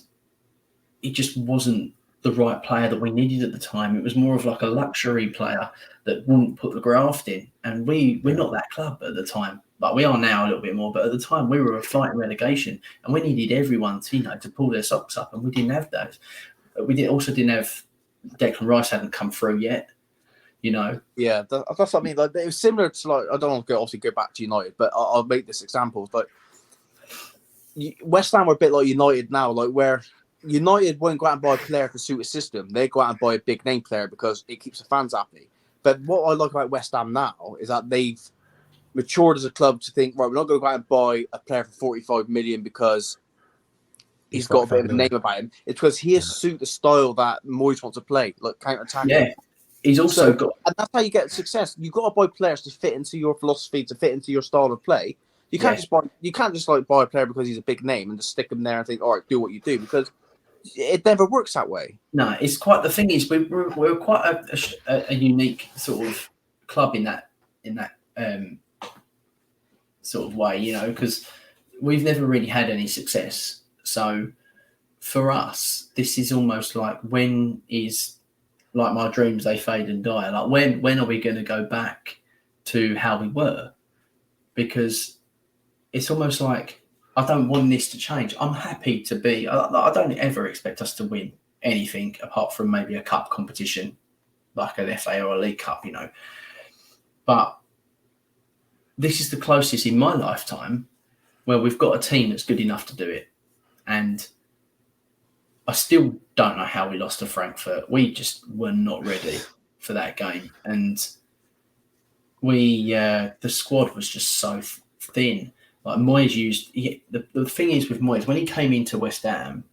he just wasn't the right player that we needed at the time. It was more of like a luxury player that wouldn't put the graft in, and we're not that club at the time. Like we are now a little bit more, but at the time we were fighting relegation, and we needed everyone to pull their socks up, and we didn't have those. We also didn't have Declan Rice hadn't come through yet. Yeah, that's what I mean. Like it was similar to like I don't want to go back to United, but I'll make this example. Like West Ham were a bit like United now, like where United won't go out and buy a player to suit a system. They go out and buy a big name player because it keeps the fans happy. But what I like about West Ham now is that they've matured as a club to think, right, we're not going to go out and buy a player for 45 million because he's got a bit of a name about him. It's because he has suited the style that Moyes wants to play, like counter-attacking. Yeah. He's also got, and that's how you get success. You've got to buy players to fit into your philosophy, to fit into your style of play. You can't just buy a player because he's a big name and just stick him there and think, all right, do what you do, because it never works that way. No, it's quite. The thing is, we're quite a unique sort of club in that sort of way, because we've never really had any success. So for us, this is almost like when is. Like my dreams, they fade and die. Like when are we going to go back to how we were? Because it's almost like I don't want this to change. I'm happy to be. I don't ever expect us to win anything apart from maybe a cup competition, like an FA or a League Cup, But this is the closest in my lifetime where we've got a team that's good enough to do it, and I still don't know how we lost to Frankfurt. We just were not ready for that game. And the squad was just so thin. Like Moyes the thing is with Moyes, when he came into West Ham,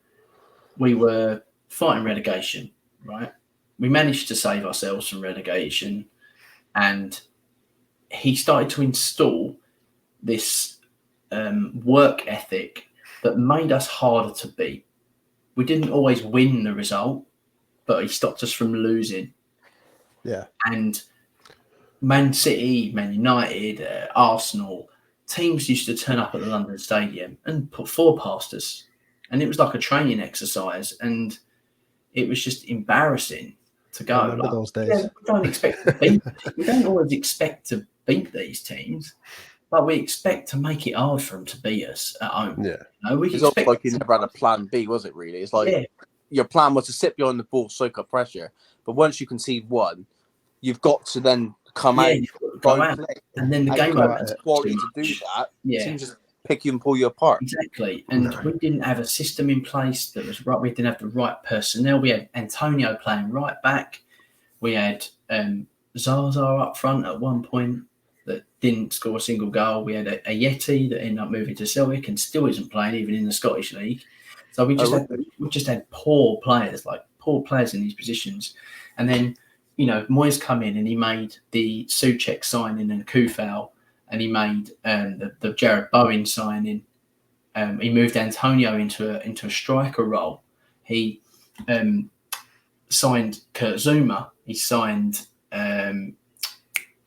we were fighting relegation, right? We managed to save ourselves from relegation, and he started to install this work ethic that made us harder to beat. We didn't always win the result, but he stopped us from losing. Yeah. And Man City, Man United, Arsenal, teams used to turn up at the London Stadium and put 4 past us. And it was like a training exercise. And it was just embarrassing to go. I remember those days. We don't always expect to beat these teams. But we expect to make it hard for them to beat us at home. Yeah. It's not like you never had a plan B, was it, really? It's like your plan was to sit behind the ball, soak up pressure. But once you concede one, you've got to then come out. And then the game opens. Quality to do that. Yeah. Teams just pick you and pull you apart. Exactly. And we didn't have a system in place that was right. We didn't have the right personnel. We had Antonio playing right back. We had Zaza up front at one point that didn't score a single goal. We had a Yeti that ended up moving to Celtic and still isn't playing even in the Scottish League. So we just had poor players in these positions. And then, Moyes come in and he made the Souček signing and Kufal, and he made the Jared Bowen signing. He moved Antonio into a striker role. He signed Kurt Zouma. He signed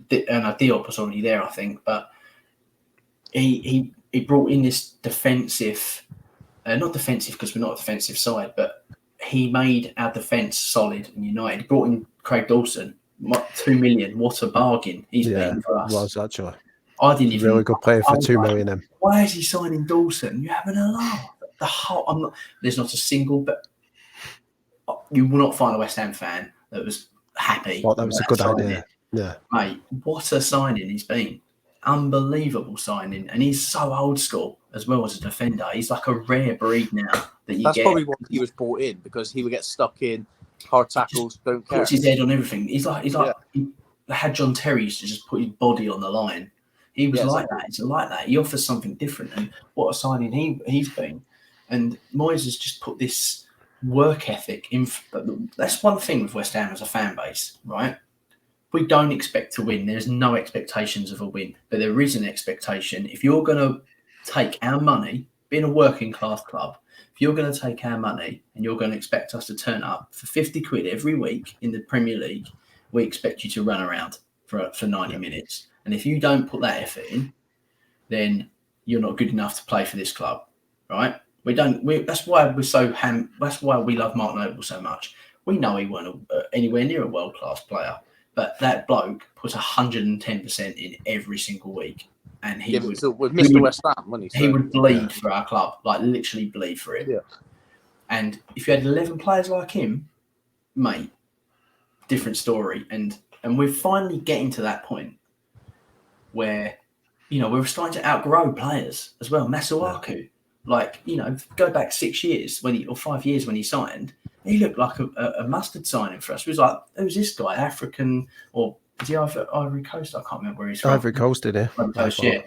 Diop was already there, I think, but he brought in this defensive, not defensive because we're not a defensive side, but he made our defence solid in United. He brought in Craig Dawson, 2 million. What a bargain he's been for us. Was actually. I didn't even. Really good player for 2 like, million. Why is he signing Dawson? You're having a laugh. There's not a single, but you will not find a West Ham fan that was happy. Well, that was a good idea. Yeah, mate, what a signing he's been. Unbelievable signing, and he's so old school as well as a defender. He's like a rare breed now that you That's get. probably why he was brought in, because he would get stuck in hard tackles. Don't care. Puts his head on everything. He's like he had John Terry used to just put his body on the line. He was like that. He's like that. He offers something different, and what a signing he's been. And Moyes has just put this work ethic in. That's one thing with West Ham as a fan base, right? We don't expect to win. There's no expectations of a win, but there is an expectation. If you're going to take our money, being a working class club, if you're going to take our money and you're going to expect us to turn up for 50 quid every week in the Premier League, we expect you to run around for 90 minutes. And if you don't put that effort in, then you're not good enough to play for this club, right? That's why we're so that's why we love Mark Noble so much. We know he wasn't anywhere near a world-class player. But that bloke puts 110% in every single week, and he would. With Mr. West Ham, wouldn't he? He would bleed for our club, like literally bleed for it. Yeah. And if you had 11 players like him, mate, different story. And we're finally getting to that point where, we're starting to outgrow players as well. Masuaku, go back 6 years or 5 years when he signed. He looked like a mustard signing for us. It was like, who's this guy? African, or is he Ivory Coast? I can't remember where he's from. Ivory Coast, did he? Ivory Coast, yeah.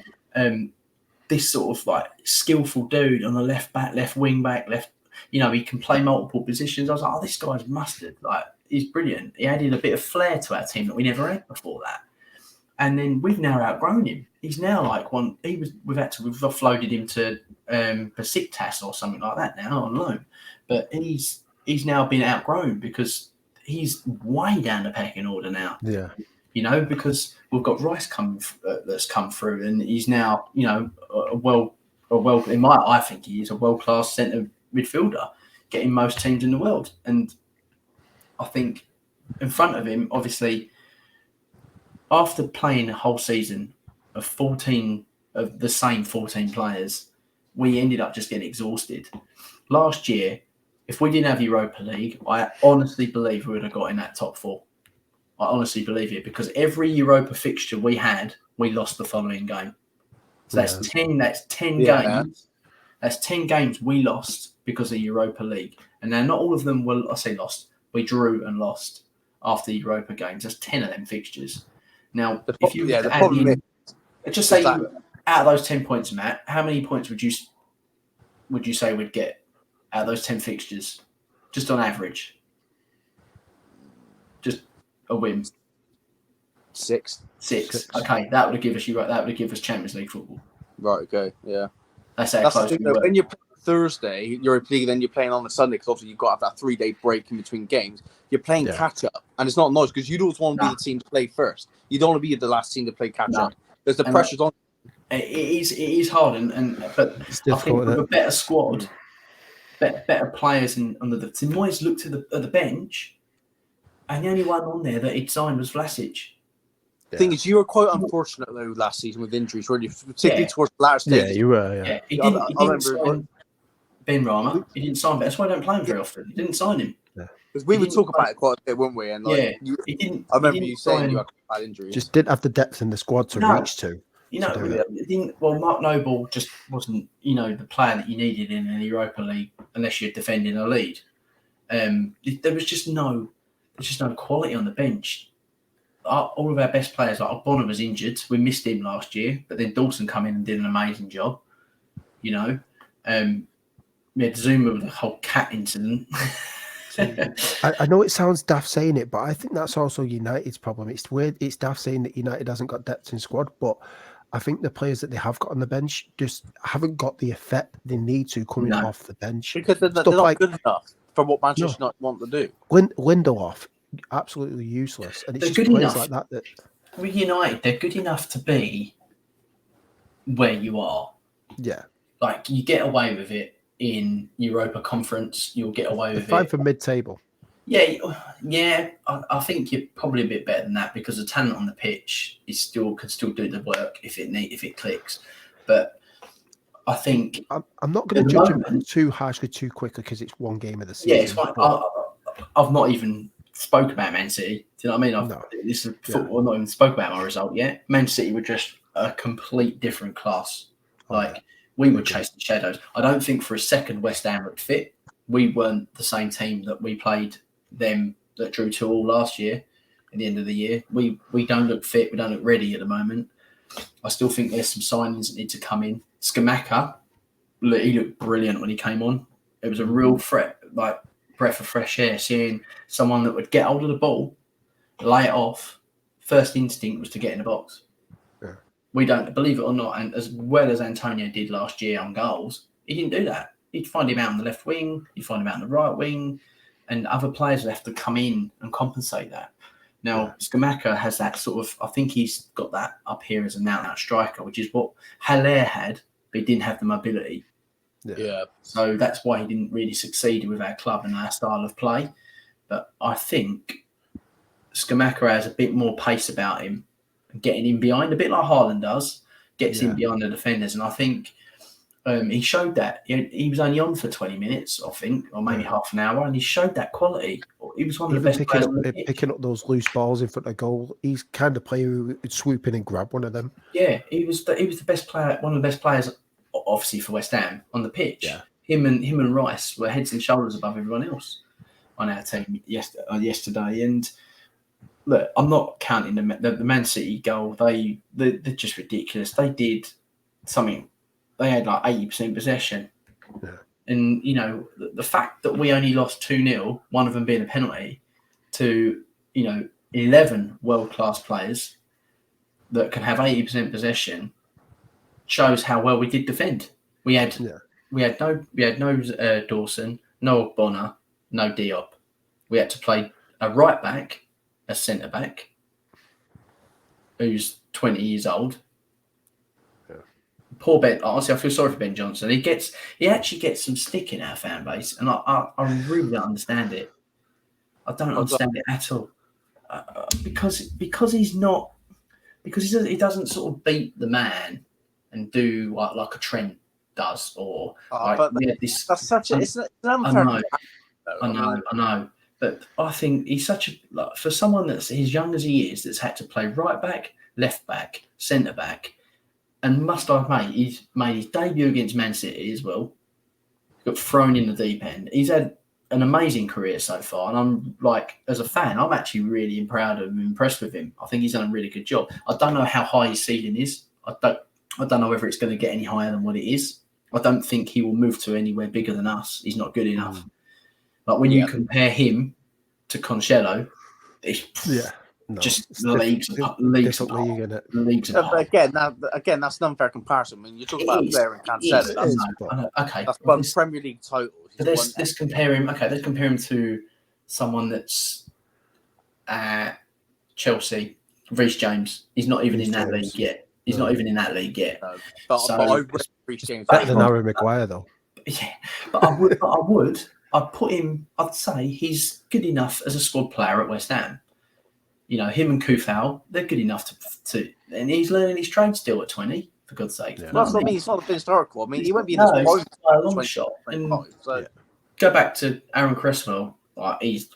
This sort of like skillful dude on the left back, left wing back, he can play multiple positions. I was like, oh, this guy's mustard. Like, he's brilliant. He added a bit of flair to our team that we never had before that. And then we've now outgrown him. He's now like we've offloaded him to Besiktas or something like that now on loan. But he's now been outgrown because he's way down the pecking order now. Yeah. Because we've got Rice that's come through, and he's now, I think he is a world-class centre midfielder, getting most teams in the world. And I think in front of him, obviously, after playing a whole season of 14 of the same 14 players, we ended up just getting exhausted. Last year, if we didn't have Europa League, I honestly believe we would have got in that top four. I honestly believe it, because every Europa fixture we had, we lost the following game. So that's 10 games. That's 10 games we lost because of Europa League. And now not all of them were, I say lost, we drew and lost after Europa games. That's 10 of them fixtures. Now, if you add in, just say out of those 10 points, Matt, how many points would you say we'd get out of those 10 fixtures, just on average? Just a win. Six. Okay, that would give us Champions League football. Right. Okay. Yeah. That's how close we were. When you're playing Thursday, Europa League, then you're playing on the Sunday, because obviously you've got to have that 3-day break in between games. You're playing catch up, and it's not nice because you don't want to be the team to play first. You don't want to be the last team to play catch up. There's the pressure's on. It is hard, but I think with a better squad, better players, and under the team, Moyes looked at the bench, and the only one on there that he'd signed was Vlasic. The thing is, you were quite unfortunate though last season with injuries, weren't you? Particularly towards the latter stages. Yeah, you were. Yeah. He didn't sign Ben Rama. He didn't sign. That's why I don't play him very often. He didn't sign him. Because we would talk about it quite a bit, wouldn't we? And he didn't. I remember you saying you had bad injuries. Just didn't have the depth in the squad to reach to. Mark Noble just wasn't, the player that you needed in the Europa League unless you're defending a lead. There was just no quality on the bench. All of our best players, like Bonner was injured. We missed him last year, but then Dawson come in and did an amazing job. We had Zuma with the whole cat incident. I know it sounds daft saying it, but I think that's also United's problem. It's weird. It's daft saying that United hasn't got depth in squad, but I think the players that they have got on the bench just haven't got the effect they need to coming off the bench. Because they're not good enough for what Manchester United want to do. Lindelof, absolutely useless. And it's they're just good players enough. like that. With United, they're good enough to be where you are. Yeah. Like, you get away with it in Europa Conference, you'll get away with it. Fine for mid-table. Yeah. I think you're probably a bit better than that because the talent on the pitch could still do the work if it clicks. But I think I'm not going to judge him too harshly too quickly because it's one game of the season. Yeah, it's fine. I've not even spoke about Man City. Do you know what I mean? This is football. I've not even spoke about my result yet. Man City were just a complete different class. We would chase the shadows. I don't think for a second West Ham looked fit. We weren't the same team that we played them that drew 2-2 last year at the end of the year. We don't look fit. We don't look ready at the moment. I still think there's some signings that need to come in. Scamacca, he looked brilliant when he came on. It was a real threat, like breath of fresh air, seeing someone that would get hold of the ball, lay it off. First instinct was to get in the box. Yeah. We don't, believe it or not, and as well as Antonio did last year on goals, he didn't do that. You'd find him out on the left wing, you'd find him out on the right wing, and other players would have to come in and compensate that. Now, Scamacca has that sort of, I think he's got that up here as an out-and-out striker, which is what Haller had, but he didn't have the mobility. Yeah. So that's why he didn't really succeed with our club and our style of play. But I think Scamacca has a bit more pace about him, getting in behind, a bit like Haaland does, gets in behind the defenders. And I think he showed that. He was only on for 20 minutes, I think, or maybe half an hour, and he showed that quality. He was one of the best players on the pitch. Picking up those loose balls in front of goal. He's kind of player who would swoop in and grab one of them. Yeah, he was the best player, one of the best players, obviously for West Ham on the pitch. Yeah. Him and Rice were heads and shoulders above everyone else on our team yesterday. And look, I'm not counting the Man City goal. They're just ridiculous. They did something. They had like 80% possession. Yeah. And, the fact that we only lost 2-0, one of them being a penalty, to, 11 world-class players that can have 80% possession shows how well we did defend. We had no Dawson, no Bonner, no Diop. We had to play a right back, a centre back, who's 20 years old. Poor Ben. Honestly, I feel sorry for Ben Johnson. He actually gets some stick in our fan base, and I really don't understand it. I don't understand it at all. Because he's not, because he doesn't sort of beat the man and do like a Trent does, or that's such it's an unfair. I know. But I think he's such a for someone that's as young as he is, that's had to play right back, left back, centre back. And must I admit, he's made his debut against Man City as well. Got thrown in the deep end. He's had an amazing career so far. And I'm as a fan, I'm actually really proud of him, impressed with him. I think he's done a really good job. I don't know how high his ceiling is. I don't know whether it's going to get any higher than what it is. I don't think he will move to anywhere bigger than us. He's not good enough. Like when you compare him to Cancelo, it's leagues apart. Again, that's an unfair comparison. I mean, you're talking about a player in Cancelo. Okay, that's one Premier League title. Let's compare him. Okay, let's compare him to someone that's at Chelsea. Reece James. He's not even in that league yet. He's not even in that league yet. No. But I read Reece James better than Harry Maguire, though. Yeah, but I'd put him. I'd say he's good enough as a squad player at West Ham. Him and Kufal, they're good enough to, and he's learning his trade still at 20. For God's sake. Yeah. Well, that's what I mean. It's not historical. I mean, he won't be in this a long shot. And go back to Aaron Cresswell. He's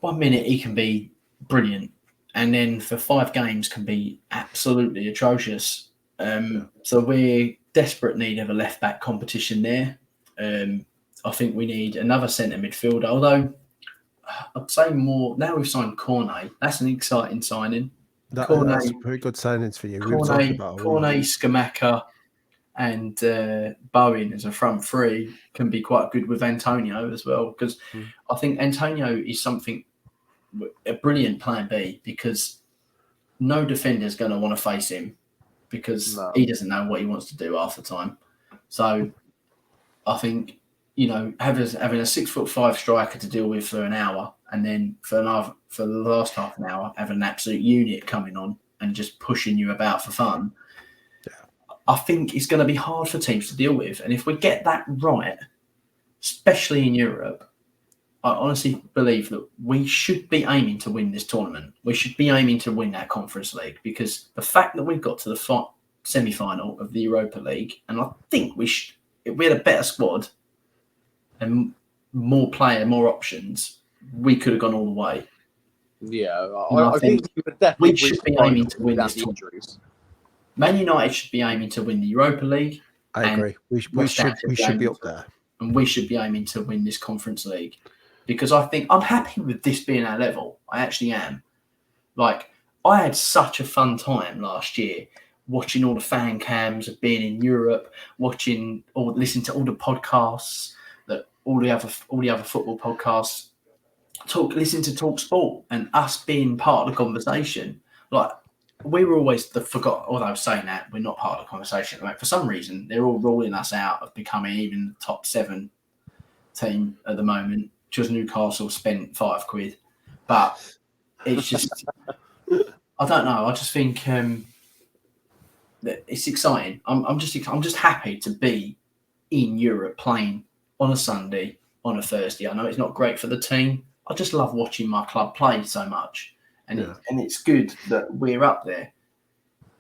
1 minute he can be brilliant, and then for 5 games can be absolutely atrocious. So we're desperate need of a left back competition there. I think we need another centre midfielder. Although I'd say more now we've signed Cornet. That's an exciting signing. That's pretty good signings for you. Cornet, Scamacca, and Bowen as a front three can be quite good with Antonio as well, because I think Antonio is a brilliant plan B, because no defender's going to want to face him because he doesn't know what he wants to do half the time. So I think having a 6'5" striker to deal with for an hour, and then for the last half an hour, having an absolute unit coming on and just pushing you about for fun. Yeah. I think it's going to be hard for teams to deal with. And if we get that right, especially in Europe, I honestly believe that we should be aiming to win this tournament. We should be aiming to win that Conference League, because the fact that we've got to the semi-final of the Europa League, and I think if we had a better squad and more options, we could have gone all the way. Yeah, I think we should be aiming to win this tournament. Man United should be aiming to win the Europa League. I agree. We should be up there. And we should be aiming to win this Conference League, because I think I'm happy with this being our level. I actually am. Like, I had such a fun time last year watching all the fan cams of being in Europe, watching or listening to all the podcasts that all the other football podcasts listen to Talk Sport, and us being part of the conversation. Like, we were always although saying that, we're not part of the conversation. Like, for some reason, they're all ruling us out of becoming even the top 7 team at the moment, because Newcastle spent £5. But it's just, I don't know. I just think that it's exciting. I'm just happy to be in Europe playing on a Sunday, on a Thursday. I know it's not great for the team. I just love watching my club play so much. And it's good that we're up there.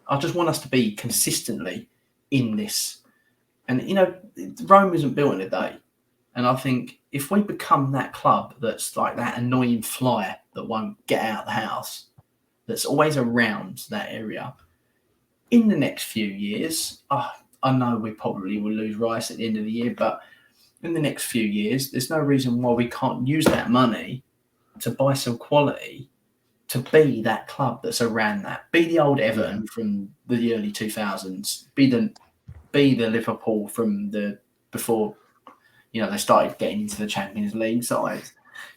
I just want us to be consistently in this. And, Rome isn't built in a day. And I think if we become that club that's like that annoying flyer that won't get out of the house, that's always around that area, in the next few years, I know we probably will lose Rice at the end of the year, but in the next few years, there's no reason why we can't use that money to buy some quality, to be that club that's around that. Be the old Everton from the early 2000s. Be the Liverpool from before, they started getting into the Champions League side.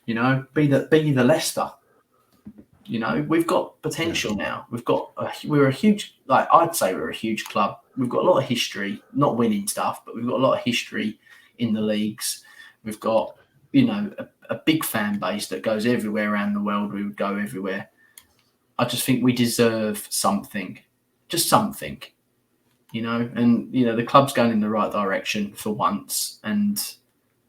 Be the Leicester. We've got potential now. We're a huge, I'd say we're a huge club. We've got a lot of history, not winning stuff, but we've got a lot of history in the leagues. We've got, a big fan base that goes everywhere around the world. We would go everywhere. I just think we deserve something, just something, and, the club's going in the right direction for once. And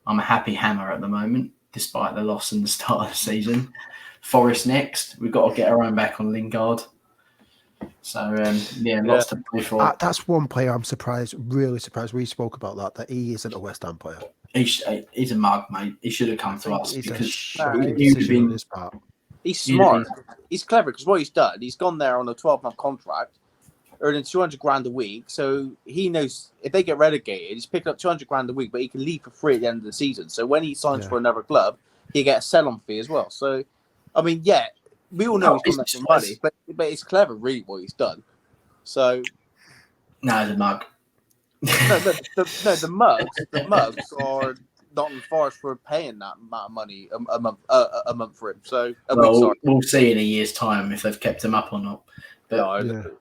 I'm a happy hammer at the moment, despite the loss in the start of the season. Forest next. We've got to get our own back on Lingard. So, lots to play for. That's one player I'm really surprised. We spoke about that he isn't a West Ham player. He's a mug, mate. He should have come to us, because he's smart. He's clever, because what he's done, he's gone there on a 12-month contract, earning $200,000 a week. So he knows if they get relegated, he's picking up $200,000 a week, but he can leave for free at the end of the season. So when he signs for another club, he gets a sell-on fee as well. So, we all know he's done that for money, but it's clever, really, what he's done. So, no, the mug. The mugs are not in Forest for paying that amount of money a month for him. So, we'll see in a year's time if they've kept him up or not. But,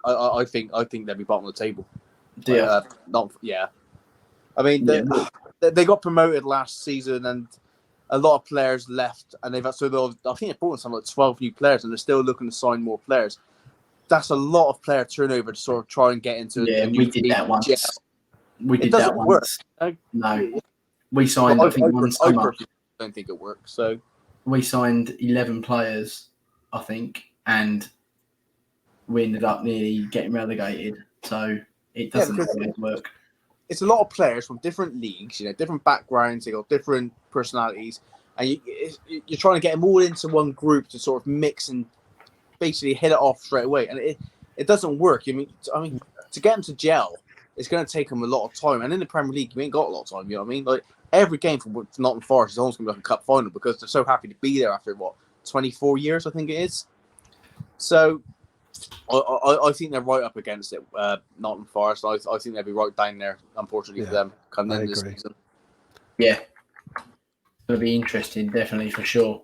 I think they'll be bottom of the table. Yeah. They got promoted last season, and a lot of players left, and I think they brought in something like 12 new players, and they're still looking to sign more players. That's a lot of player turnover to sort of try and get into a new we did that once. Yeah. We did that once. No. We signed, I don't think it works. So we signed 11 players, I think, and we ended up nearly getting relegated. So it doesn't always work. It's a lot of players from different leagues, different backgrounds, they got different personalities, and you're trying to get them all into one group to sort of mix and basically hit it off straight away, and it doesn't work. I mean, to get them to gel, it's going to take them a lot of time. And in the Premier League, you ain't got a lot of time. You know what I mean? Like, every game from Nottingham Forest is almost going to be like a cup final, because they're so happy to be there after 24 years, I think it is. So I think they're right up against it, Nottingham Forest. I think they'll be right down there, unfortunately, for them coming into this season. Yeah. It'll be interesting, definitely, for sure.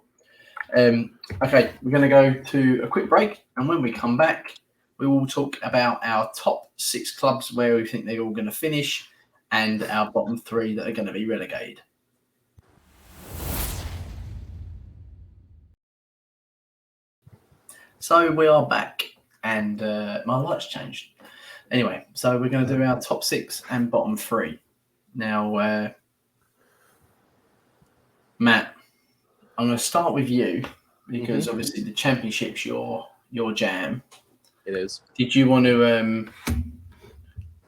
Okay, we're going to go to a quick break, and when we come back, we will talk about our top 6 clubs, where we think they're all going to finish, and our bottom 3 that are going to be relegated. So we are back, and my lights changed. Anyway, so we're going to do our top 6 and bottom 3. Now, Matt, I'm going to start with you because obviously the Championship's your jam. It is. Did you want to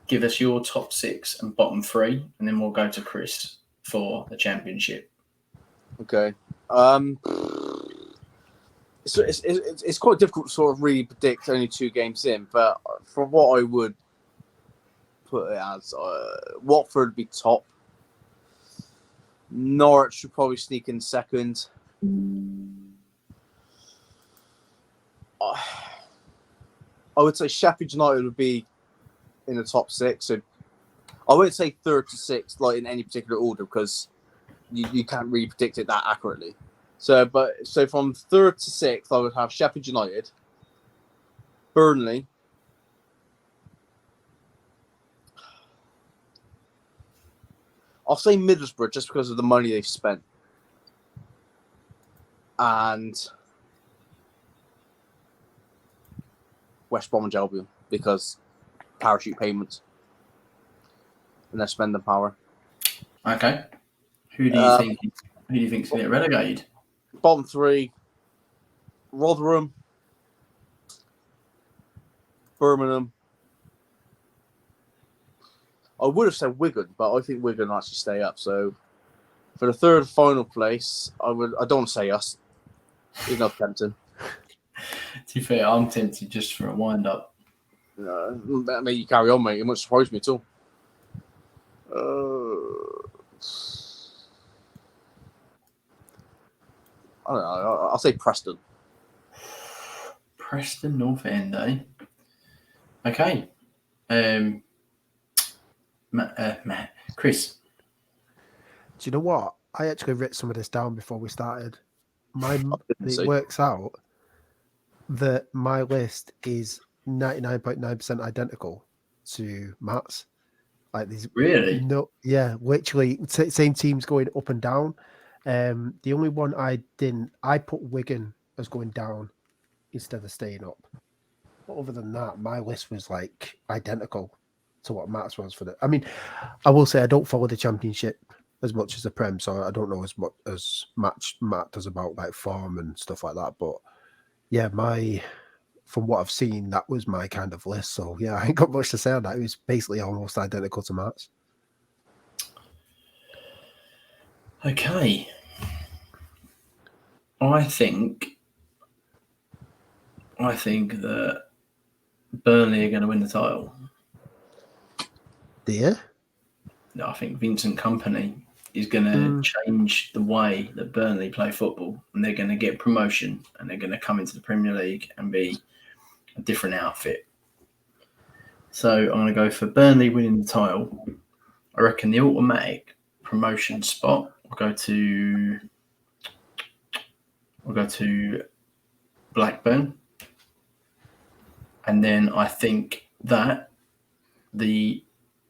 give us your top 6 and bottom 3, and then we'll go to Chris for the Championship? Okay. It's quite difficult to sort of really predict only 2 games in, but from what I would put it as, Watford would be top. Norwich should probably sneak in second. I would say Sheffield United would be in the top 6. So I wouldn't say 3rd to 6th, like in any particular order, because you can't really predict it that accurately. So from 3rd to 6th, I would have Sheffield United, Burnley, I'll say Middlesbrough just because of the money they've spent, and West Bromwich Albion because parachute payments and their spending power. Okay. Who do you think? Who do you think's going to get relegated? Bottom 3: Rotherham, Birmingham. I would have said Wigan, but I think Wigan will actually stay up. So for the 3rd final place, I don't want to say us. It's not tempting. To be fair, I'm tempted just for a wind up. That may you carry on, mate. It won't surprise me at all. I don't know. I'll say Preston. Preston North End, eh? Okay. Matt, Chris. Do you know what? I actually wrote some of this down before we started. It works out that my list is 99.9% identical to Matt's. Like these, really? No, yeah, literally same teams going up and down. The only one I put Wigan as going down instead of staying up. But other than that, my list was like identical to what Matt's was for the. I mean, I will say I don't follow the Championship as much as the Prem, so I don't know as much as Matt does about like form and stuff like that. But yeah, from what I've seen, that was my kind of list. So yeah, I ain't got much to say on that. It was basically almost identical to Matt's. Okay. I think that Burnley are going to win the title. Do you? No, I think Vincent Kompany is going to change the way that Burnley play football, and they're going to get promotion, and they're going to come into the Premier League and be a different outfit. So I'm going to go for Burnley winning the title. I reckon the automatic promotion spot will go to Blackburn, and then I think that the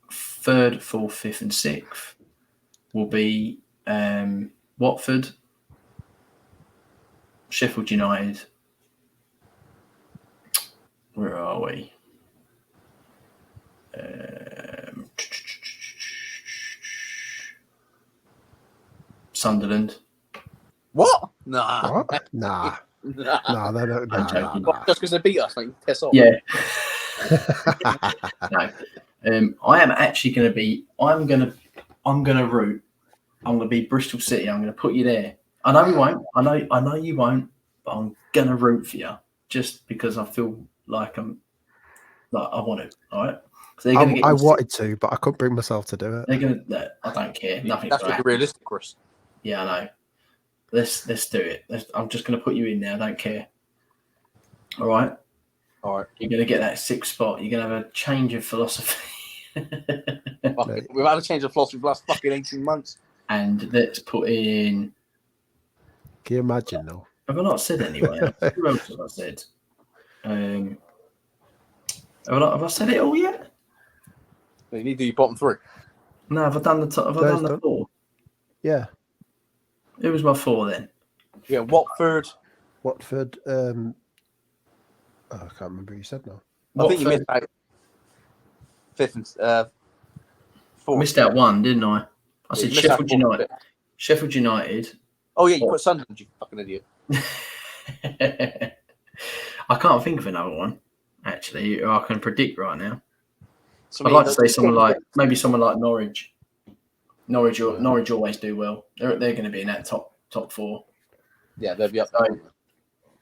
3rd, 4th, 5th, and 6th will be Watford, Sheffield United. Where are we? Sunderland. What? Nah. What? Nah. Nah, they don't. Nah. Just because they beat us, like piss off. Yeah. No. I am actually going to be. I'm going to root. I'm going to be Bristol City. I'm going to put you there. I know you won't. I know you won't. But I'm going to root for you just because I feel like I want to. All right. So I wanted to, but I couldn't bring myself to do it. They're going to. I don't care. Nothing. That's really realistic, Chris. Yeah, I know. Let's do it. I'm just going to put you in there. I don't care. All right. You're going to get that 6th spot. You're going to have a change of philosophy. We've had a change of philosophy for the last fucking 18 months. And let's put in. Can you imagine, though? Have I not said anyway? Who else have I said? Have I said it all yet? You need to do your bottom 3. No, have I done the 4? Yeah. Who was my 4 then? Yeah, Watford. I can't remember who you said now. I think you missed out 5th and 4th. I missed out 1, didn't I? I said Sheffield United. Sheffield United. Oh yeah, you put Sunderland, you fucking idiot. I can't think of another one actually who I can predict right now. So I'd like to say someone like Norwich. Norwich always do well. They're going to be in that top 4. Yeah, they'll be up there.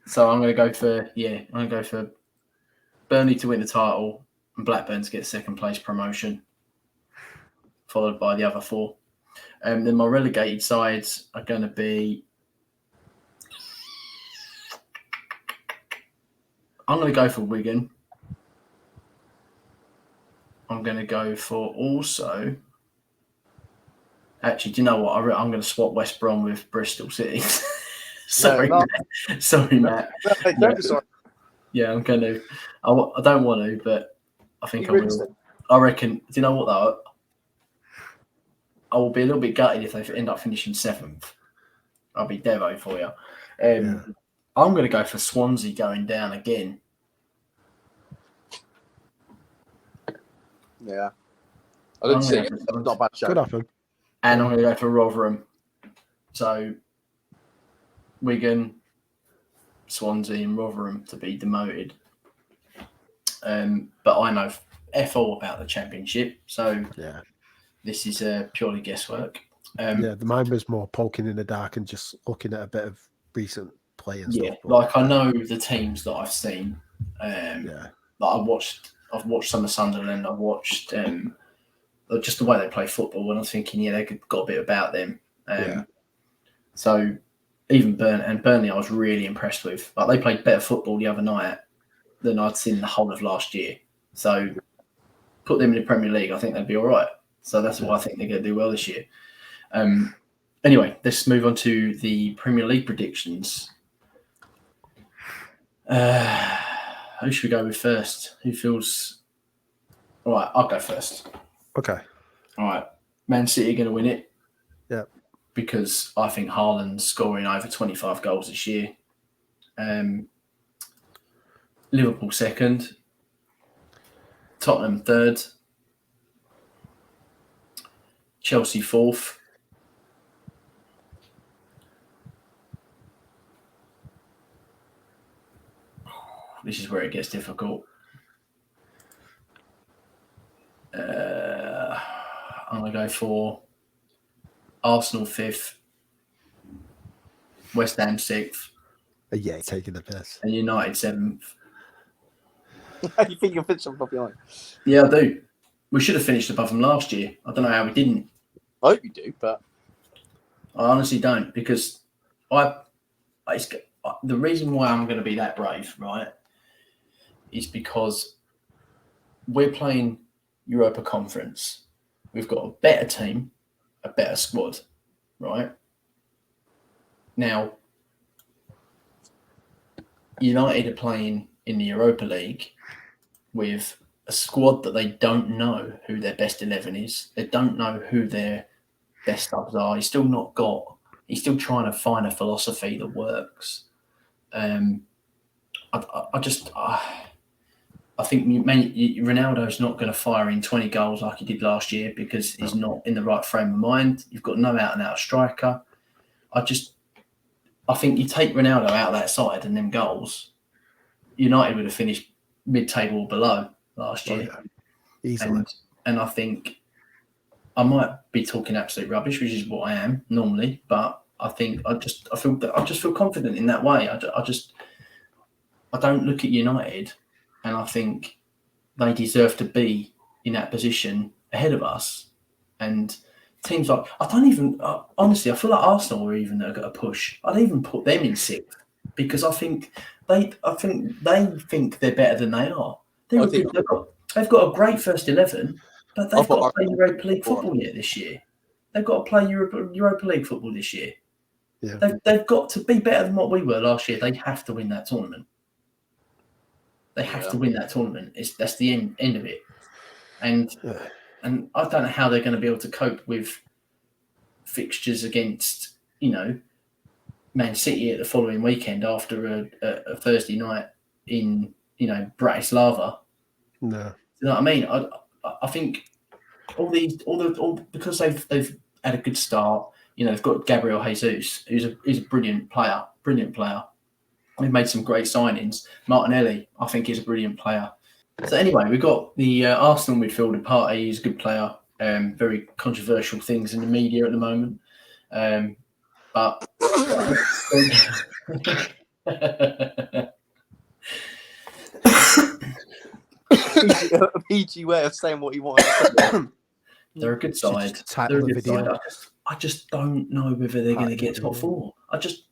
So I'm going to go for Burnley to win the title and Blackburn to get second place promotion, followed by the other 4. Then my relegated sides are going to be. I'm going to go for Wigan. I'm going to go for also. Actually, do you know what? I'm going to swap West Brom with Bristol City. Sorry, Matt. Sorry, Matt. Don't be sorry. Yeah, I'm going to. I don't want to, but I think I will. I reckon. Do you know what though? I will be a little bit gutted if they end up finishing 7th. I'll be devo for you. I'm going to go for Swansea going down again. Yeah. I didn't see it. Not a bad show. Could happen. And I'm going to go for Rotherham. So, Wigan, Swansea and Rotherham to be demoted. But I know F all about the Championship. So, this is purely guesswork. The mine was more poking in the dark and just looking at a bit of recent play and stuff. Like I know the teams that I've seen. Like I've watched some of Sunderland. I've watched just the way they play football, and I was thinking, they've got a bit about them. So even Burnley, I was really impressed with. Like they played better football the other night than I'd seen the whole of last year. So put them in the Premier League, I think they'd be all right. So that's why I think they're going to do well this year. Anyway, let's move on to the Premier League predictions. Who should we go with first? Who feels... All right, I'll go first. Okay. All right. Man City are going to win it. Yeah. Because I think Haaland's scoring over 25 goals this year. Liverpool second. Tottenham third. Chelsea fourth. This is where it gets difficult. I'm going to go for Arsenal fifth, West Ham sixth. Yeah, taking the piss. And United seventh. You think you'll finish above behind? Yeah, I do. We should have finished above them last year. I don't know how we didn't. I hope you do, but I honestly don't, because the reason why I'm going to be that brave, right, is because we're playing Europa Conference. We've got a better team, a better squad, right? Now, United are playing in the Europa League with a squad that they don't know who their best 11 is. They don't know who their best subs are. He's still trying to find a philosophy that works. I think Ronaldo's not going to fire in 20 goals like he did last year because he's not in the right frame of mind. You've got no out-and-out striker. I think you take Ronaldo out of that side and them goals, United would have finished mid-table or below last year. Oh, yeah. Easily. And I think I might be talking absolute rubbish, which is what I am normally, but I think I just feel confident in that way. I don't look at United and I think they deserve to be in that position ahead of us. And teams like honestly, I feel like Arsenal are even going to push. I'd even put them in sixth because I think they think they're better than they are. They've got a great first 11, but they've got to play Europa League football yet this year. They've got to play Europa League football this year. Yeah. They've got to be better than what we were last year. They have to win that tournament. They have to win that tournament. That's the end of it. And I don't know how they're going to be able to cope with fixtures against, Man City at the following weekend after a Thursday night in, Bratislava. No. You know what I mean? I think because they've had a good start. they've got Gabriel Jesus, who's a brilliant player. They've made some great signings. Martinelli, I think, is a brilliant player. So anyway, we've got the Arsenal midfielder Partey. He's a good player. Very controversial things in the media at the moment. But a PG way of saying what you want. They're a good side. They're a good side. I just don't know whether they're going to get top four. I just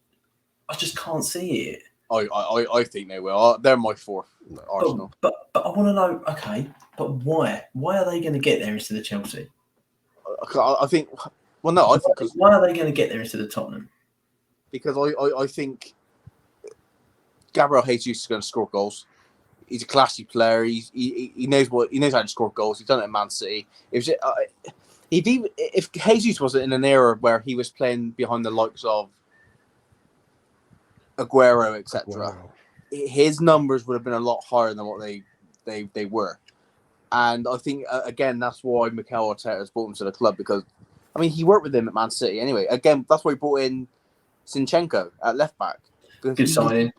can't see it. I think they will. They're my fourth, Arsenal. But I want to know. Okay, but why? Why are they going to get there instead of Chelsea? I think. Well, no, I think. Why are they going to get there instead of Tottenham? Because I think Gabriel Jesus is going to score goals. He's a classy player. He knows how to score goals. He's done it in Man City. If Jesus wasn't in an era where he was playing behind the likes of Aguero, etc., his numbers would have been a lot higher than what they were. And I think again that's why Mikel Arteta has brought him to the club, because I mean he worked with him at Man City anyway. Again, that's why he brought in Zinchenko at left back. Good signing.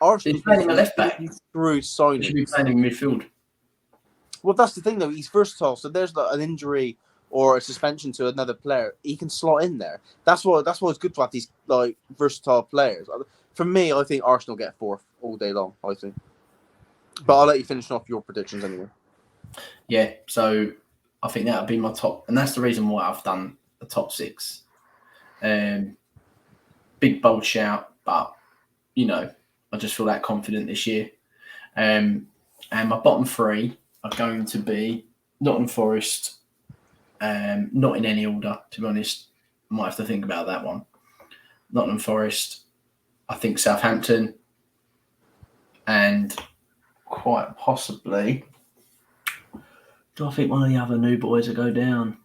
Arsenal playing him at left back through signing. He should be playing in midfield. Well, that's the thing though. He's versatile. So there's an injury or a suspension to another player, he can slot in there. That's why it's good to have these like versatile players. For me, I think Arsenal get fourth all day long. I think. But I'll let you finish off your predictions anyway. Yeah, so I think that would be my top, and that's the reason why I've done the top six. Big bold shout, but I just feel that confident this year. And my bottom three are going to be Nottingham Forest, not in any order, to be honest. I might have to think about that one. Nottingham Forest, I think Southampton, and quite possibly, do I think one of the other new boys will go down?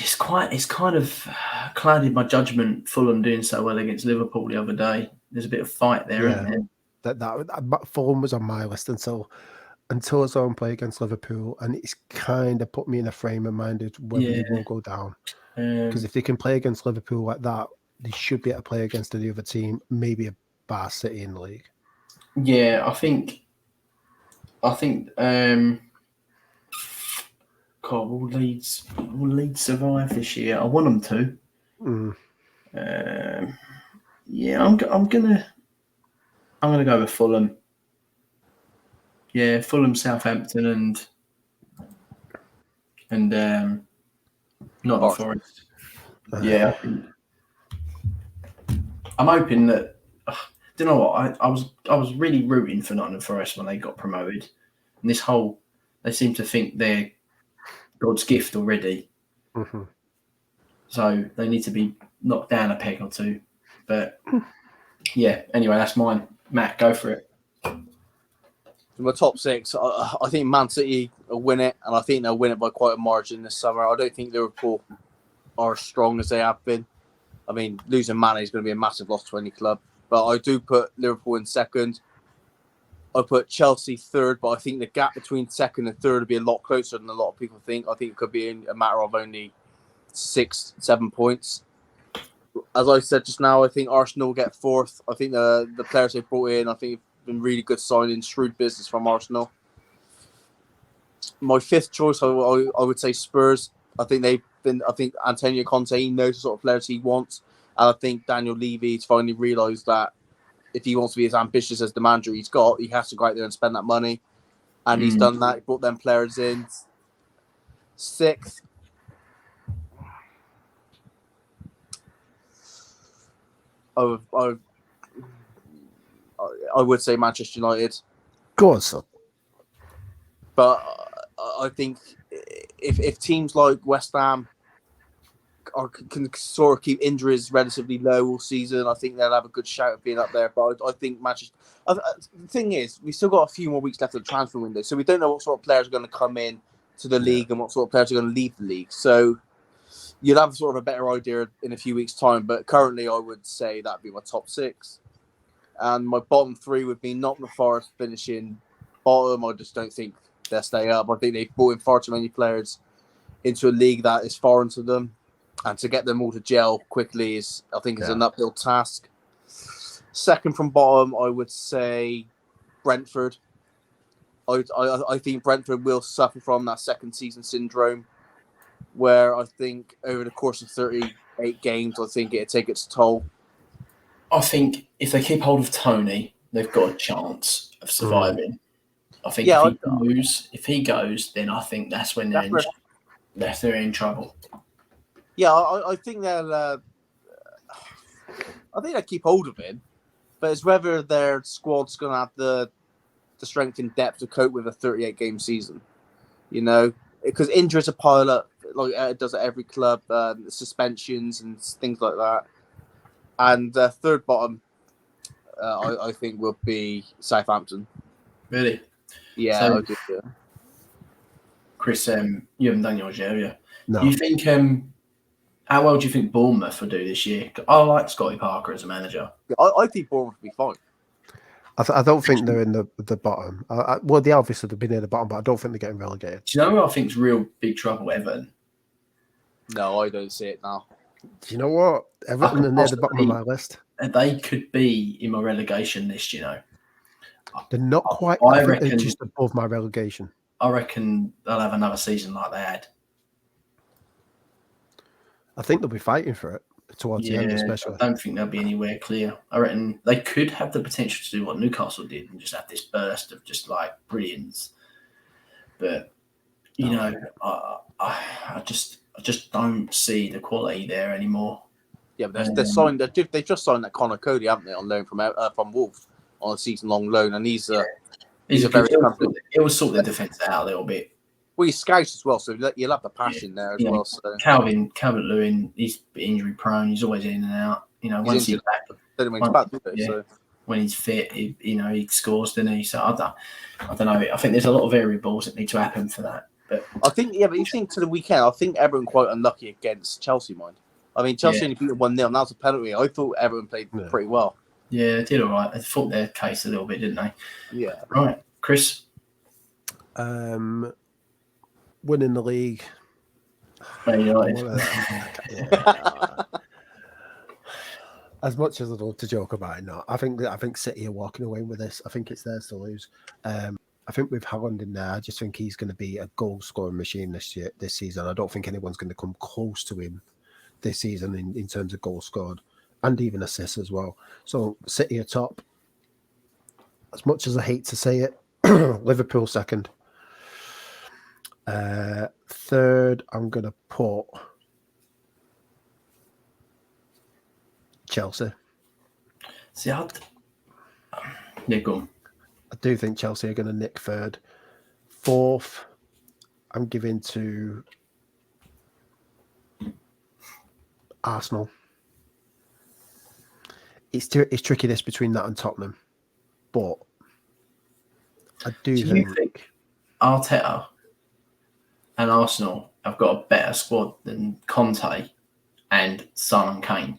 It's kind of clouded my judgment. Fulham doing so well against Liverpool the other day. There's a bit of fight there, isn't there? That Fulham was on my list until I saw him play against Liverpool, and it's kind of put me in a frame of mind of whether they will go down. Because if they can play against Liverpool like that, they should be able to play against any other team, maybe a Bar City in the league. Yeah, I think. God, will Leeds survive this year? I want them to. Yeah, I'm gonna go with Fulham. Yeah, Fulham, Southampton, and Nottingham Forest. Yeah, I'm hoping that. Do you know what? I was really rooting for Nottingham Forest when they got promoted, and they seem to think they're God's gift already. Mm-hmm. So they need to be knocked down a peg or two. But yeah, anyway, that's mine. Matt, go for it. My top six, I think Man City will win it, and I think they'll win it by quite a margin this summer. I don't think Liverpool are as strong as they have been. I mean, losing Mane is going to be a massive loss to any club. But I do put Liverpool in second. I put Chelsea third, but I think the gap between second and third will be a lot closer than a lot of people think. I think it could be a matter of only 6-7 points. As I said just now, I think Arsenal will get fourth. I think the players they've brought in, I think have been really good signings, shrewd business from Arsenal. My fifth choice, I would say Spurs. I think Antonio Conte knows the sort of players he wants. And I think Daniel Levy's finally realised that if he wants to be as ambitious as the manager he's got, he has to go out there and spend that money. And he's done that. He brought them players in. Sixth, I would say Manchester United. Go on, son. But I think if teams like West Ham can sort of keep injuries relatively low all season, I think they'll have a good shout of being up there. But I think Manchester. The thing is, we've still got a few more weeks left of the transfer window, so we don't know what sort of players are going to come in to the league and what sort of players are going to leave the league. So you'll have sort of a better idea in a few weeks' time. But currently, I would say that'd be my top six, and my bottom three would be Nottingham Forest finishing bottom. I just don't think they'll stay up. I think they've brought in far too many players into a league that is foreign to them, and to get them all to gel quickly is an uphill task. Second from bottom, I would say Brentford. I think Brentford will suffer from that second season syndrome, where I think over the course of 38 games, I think it'll take its toll. I think if they keep hold of Tony, they've got a chance of surviving. I think if he goes, then I think that's when they're in trouble. Yeah, I think they'll keep hold of him, but it's whether their squad's going to have the strength and depth to cope with a 38-game season. You know, because injuries are pile up like it does at every club, suspensions and things like that. And third bottom, I think will be Southampton. Really? Yeah, so, I do. Yeah. Chris, you haven't done yours yet, have you? No. Do you think how well do you think Bournemouth will do this year? I like Scotty Parker as a manager. I think Bournemouth will be fine. I don't think they're in the bottom. Well, they obviously have been near the bottom, but I don't think they're getting relegated. Do you know who I think's real big trouble? Everton. No, I don't see it now. Do you know what? Everton are near the bottom of my list. They could be in my relegation list, you know. They're not quite. I think reckon they're just above my relegation. I reckon they'll have another season like they had. I think they'll be fighting for it towards the end, especially. I don't think they'll be anywhere clear. I reckon they could have the potential to do what Newcastle did and just have this burst of just like brilliance. But you know, I just don't see the quality there anymore. Yeah, but they've just signed that Connor Cody, haven't they, on loan from Wolves on a season-long loan, and he's a very. It will sort their defence out a little bit. Well, he's scouts as well, so you'll have the passion there as well. So. Calvin Lewin, he's injury prone. He's always in and out. You know, once he's back, when he's fit, he scores, doesn't he? So I don't know. I think there's a lot of variables that need to happen for that. But I think, but you think to the weekend, I think Everton quite unlucky against Chelsea, mind. I mean, Chelsea only beat them 1-0, and that was a penalty. I thought Everton played pretty well. Yeah, they did all right. They fought their case a little bit, didn't they? Yeah. Right, Chris. Winning the league. Man United. As much as I'd love to joke about it, no. I think City are walking away with this. I think it's theirs to lose. I think with Haaland in there, I just think he's going to be a goal scoring machine this season. I don't think anyone's going to come close to him this season in terms of goals scored and even assists as well. So City are top. As much as I hate to say it, Liverpool second. Third, I'm going to put Chelsea. See, yeah, go on. I do think Chelsea are going to nick third. Fourth, I'm giving to Arsenal. It's tricky this between that and Tottenham, but I do think Arteta and Arsenal have got a better squad than Conte and Son and Kane.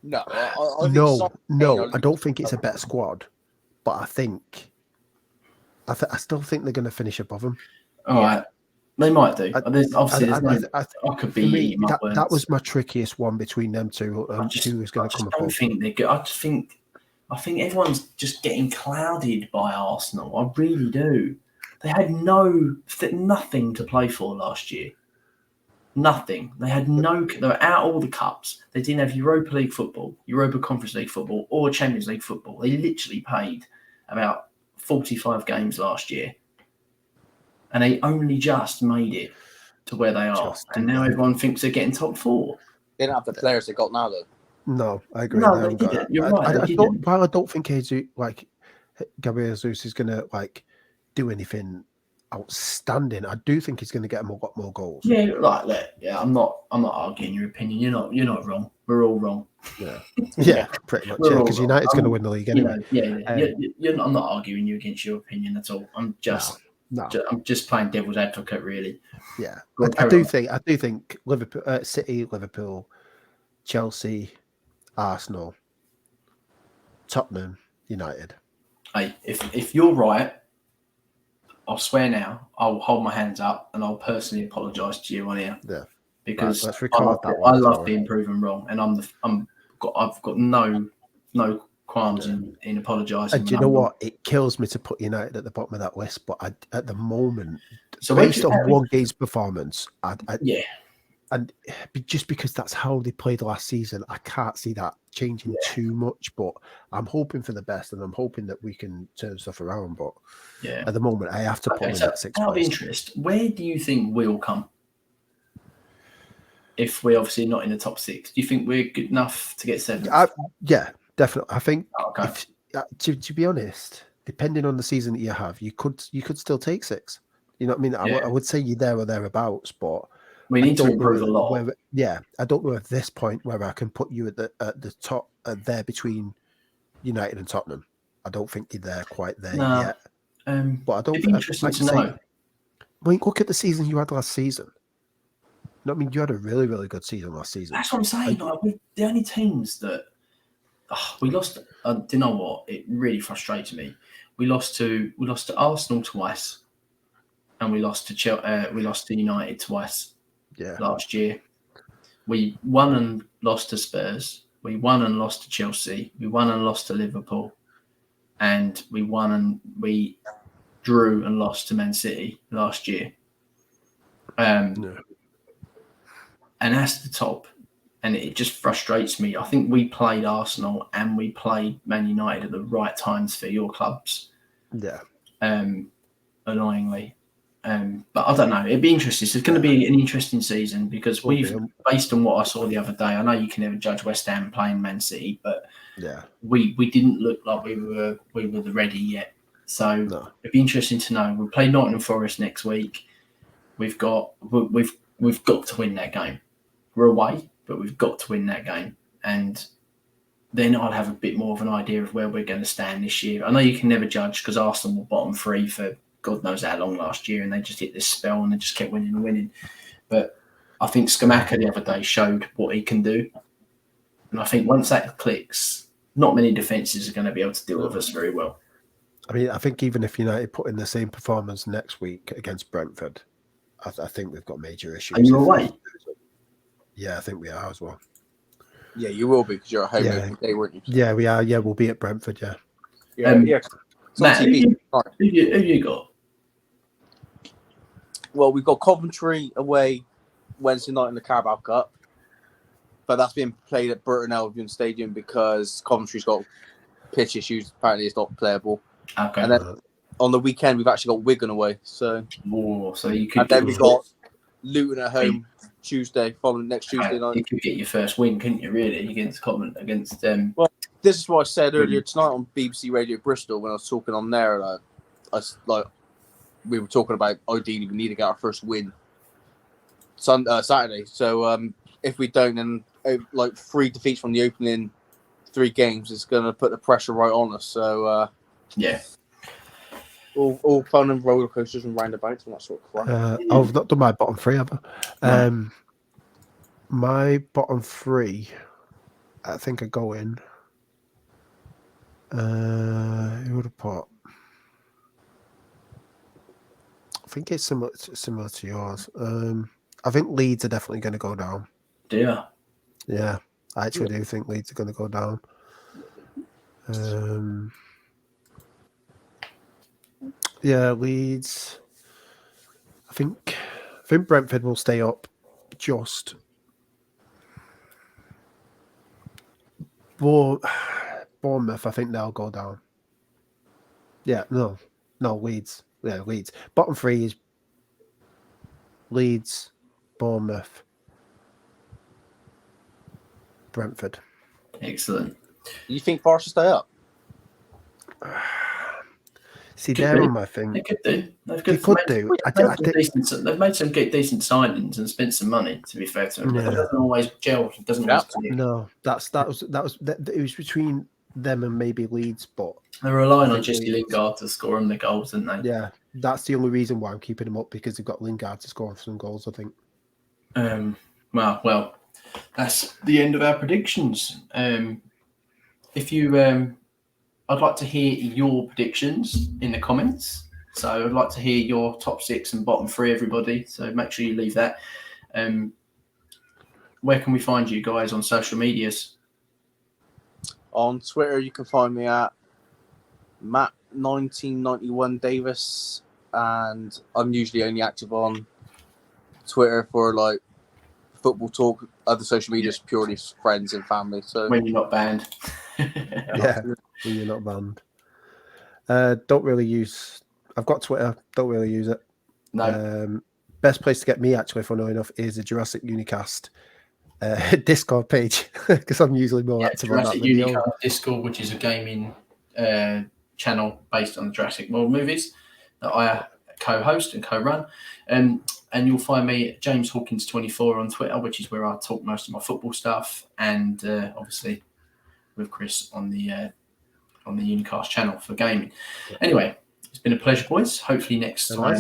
No, I don't think it's a better squad, but I still think they're going to finish above them. All right. They might do. That was my trickiest one between them two. Who is going to come above? Think they're good. I think everyone's just getting clouded by Arsenal. I really do. They had nothing to play for last year. Nothing. They were out all the cups. They didn't have Europa League football, Europa Conference League football, or Champions League football. They literally played about 45 games last year. And they only just made it to where they are. And now everyone thinks they're getting top four. They don't have the players they got now, though. No, I agree. No, they didn't. You're right. While I don't think Gabriel Jesus is going to do anything outstanding, I do think he's going to get a lot more goals. Yeah, I'm not arguing your opinion. You're not wrong. We're all wrong. Yeah, pretty much. Yeah, because United's going to win the league anyway. I'm not arguing you against your opinion at all. I'm just playing devil's advocate, really. Yeah, I do think Liverpool, City, Liverpool, Chelsea, Arsenal, Tottenham, United. Hey, if you're right, I'll swear now. I'll hold my hands up and I'll personally apologise to you on here. Yeah. Because let's record that one. I love being proven wrong, and I've got no qualms in apologising. And do you know what? It kills me to put United at the bottom of that list, but at the moment, so based on one game's performance, yeah, and just because that's how they played last season, I can't see that changing too much. But I'm hoping for the best, and I'm hoping that we can turn stuff around. But at the moment, I have to put in that 6th place. Out of interest, where do you think we'll come? If we're obviously not in the top 6, do you think we're good enough to get 7th? Yeah, definitely. I think to be honest, depending on the season that you have, you could still take 6. You know what I mean? I would say you're there or thereabouts, but we need to improve a lot. I don't know at this point whether I can put you at the top there between United and Tottenham. I don't think you're there quite there yet. But I don't. It'd be interesting to know. I mean, look at the season you had last season. I mean, you had a really, really good season last season. That's what I'm saying. The only teams that we lost. Do you know what? It really frustrates me. We lost to Arsenal twice, and we lost to United twice. Yeah. Last year, we won and lost to Spurs. We won and lost to Chelsea. We won and lost to Liverpool, and we drew and lost to Man City last year. And that's the top. And it just frustrates me. I think we played Arsenal and we played Man United at the right times for your clubs. Yeah. Annoyingly. But I don't know. It'd be interesting. So it's going to be an interesting season because based on what I saw the other day, I know you can never judge West Ham playing Man City, but we didn't look like we were ready yet. So it'd be interesting to know. We'll play Nottingham Forest next week. We've got to win that game. We're away, but we've got to win that game. And then I'll have a bit more of an idea of where we're going to stand this year. I know you can never judge because Arsenal were bottom 3 for God knows how long last year, and they just hit this spell and they just kept winning and winning. But I think Skamaka the other day showed what he can do. And I think once that clicks, not many defences are going to be able to deal with us very well. I mean, I think even if United put in the same performance next week against Brentford, I think we've got major issues. Are you away? Yeah, I think we are as well. Yeah, you will be because you're at home every day, weren't you? Yeah, we are. Yeah, we'll be at Brentford. Yeah. Matt, who you got? Well, we've got Coventry away Wednesday night in the Carabao Cup, but that's being played at Burnley Stadium because Coventry's got pitch issues. Apparently, it's not playable. Okay. And then on the weekend, we've actually got Wigan away. So you could. And then we've got Luton at home next Tuesday night. You could get your first win, couldn't you? Really, against Coventry, against them. Well, this is what I said earlier tonight on BBC Radio Bristol when I was talking on there. We were talking about ideally we need to get our first win Saturday. So if we don't, then 3 defeats from the opening 3 games is going to put the pressure right on us. So all fun and roller coasters and roundabouts and that sort of crap. I've not done my bottom 3 ever. No. My bottom 3, I think I go in. Who would have put? I think it's similar to yours. I think Leeds are definitely going to go down. Do you? Yeah, I actually do think Leeds are going to go down. Yeah, Leeds. I think Brentford will stay up. Just Bournemouth, I think they'll go down. Yeah, no, Leeds. Yeah, Leeds. Bottom 3 is Leeds, Bournemouth, Brentford. Excellent. You think Forest will stay up? See, they're on my thing. They could do. They've made some decent signings and spent some money. To be fair to them, but it doesn't always gel. It doesn't always click. No, it was between them and maybe Leeds, but they're relying on Jesse Lingard to score them the goals, aren't they? Yeah, that's the only reason why I'm keeping them up because they've got Lingard to score some goals, I think. Well, that's the end of our predictions. If you, I'd like to hear your predictions in the comments. So I'd like to hear your top 6 and bottom 3, everybody. So make sure you leave that. Where can we find you guys on social medias? On Twitter, you can find me at Matt1991Davis, and I'm usually only active on Twitter for like football talk. Other social media is purely friends and family. So when you're not banned. Yeah, when you're not banned. Don't really use. I've got Twitter. Don't really use it. No. Best place to get me, actually, if I know enough, is the Jurassic Unicast Discord page, because I'm usually more active on that than Unicast Discord, which is a gaming channel based on the Jurassic World movies that I co-host and co-run. And you'll find me at James Hawkins 24 on Twitter, which is where I talk most of my football stuff, and obviously with Chris on the Unicast channel for gaming. Anyway, it's been a pleasure, boys. Hopefully next time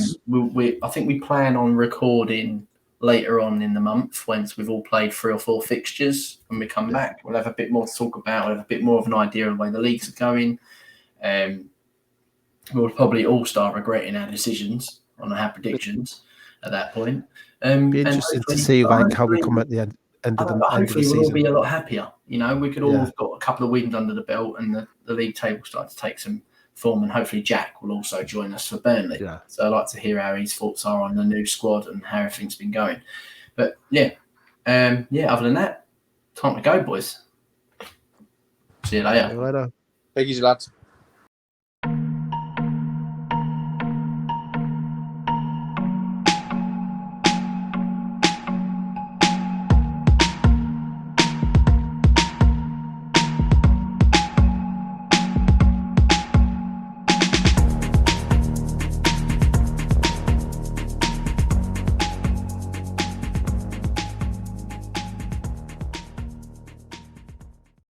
I think we plan on recording later on in the month once we've all played 3 or 4 fixtures. When we come back, we'll have a bit more to talk about. We'll have a bit more of an idea of the way the leagues are going. We'll probably all start regretting our decisions on our predictions at that point. Be interesting to see how we come at the end of the hopefully season. We'll all be a lot happier. We could all have got a couple of wins under the belt, and the league table started to take some form, and hopefully Jack will also join us for Burnley. Yeah. So I'd like to hear how his thoughts are on the new squad and how everything's been going. But other than that, time to go, boys. See you later. See you later. Thank you, lads.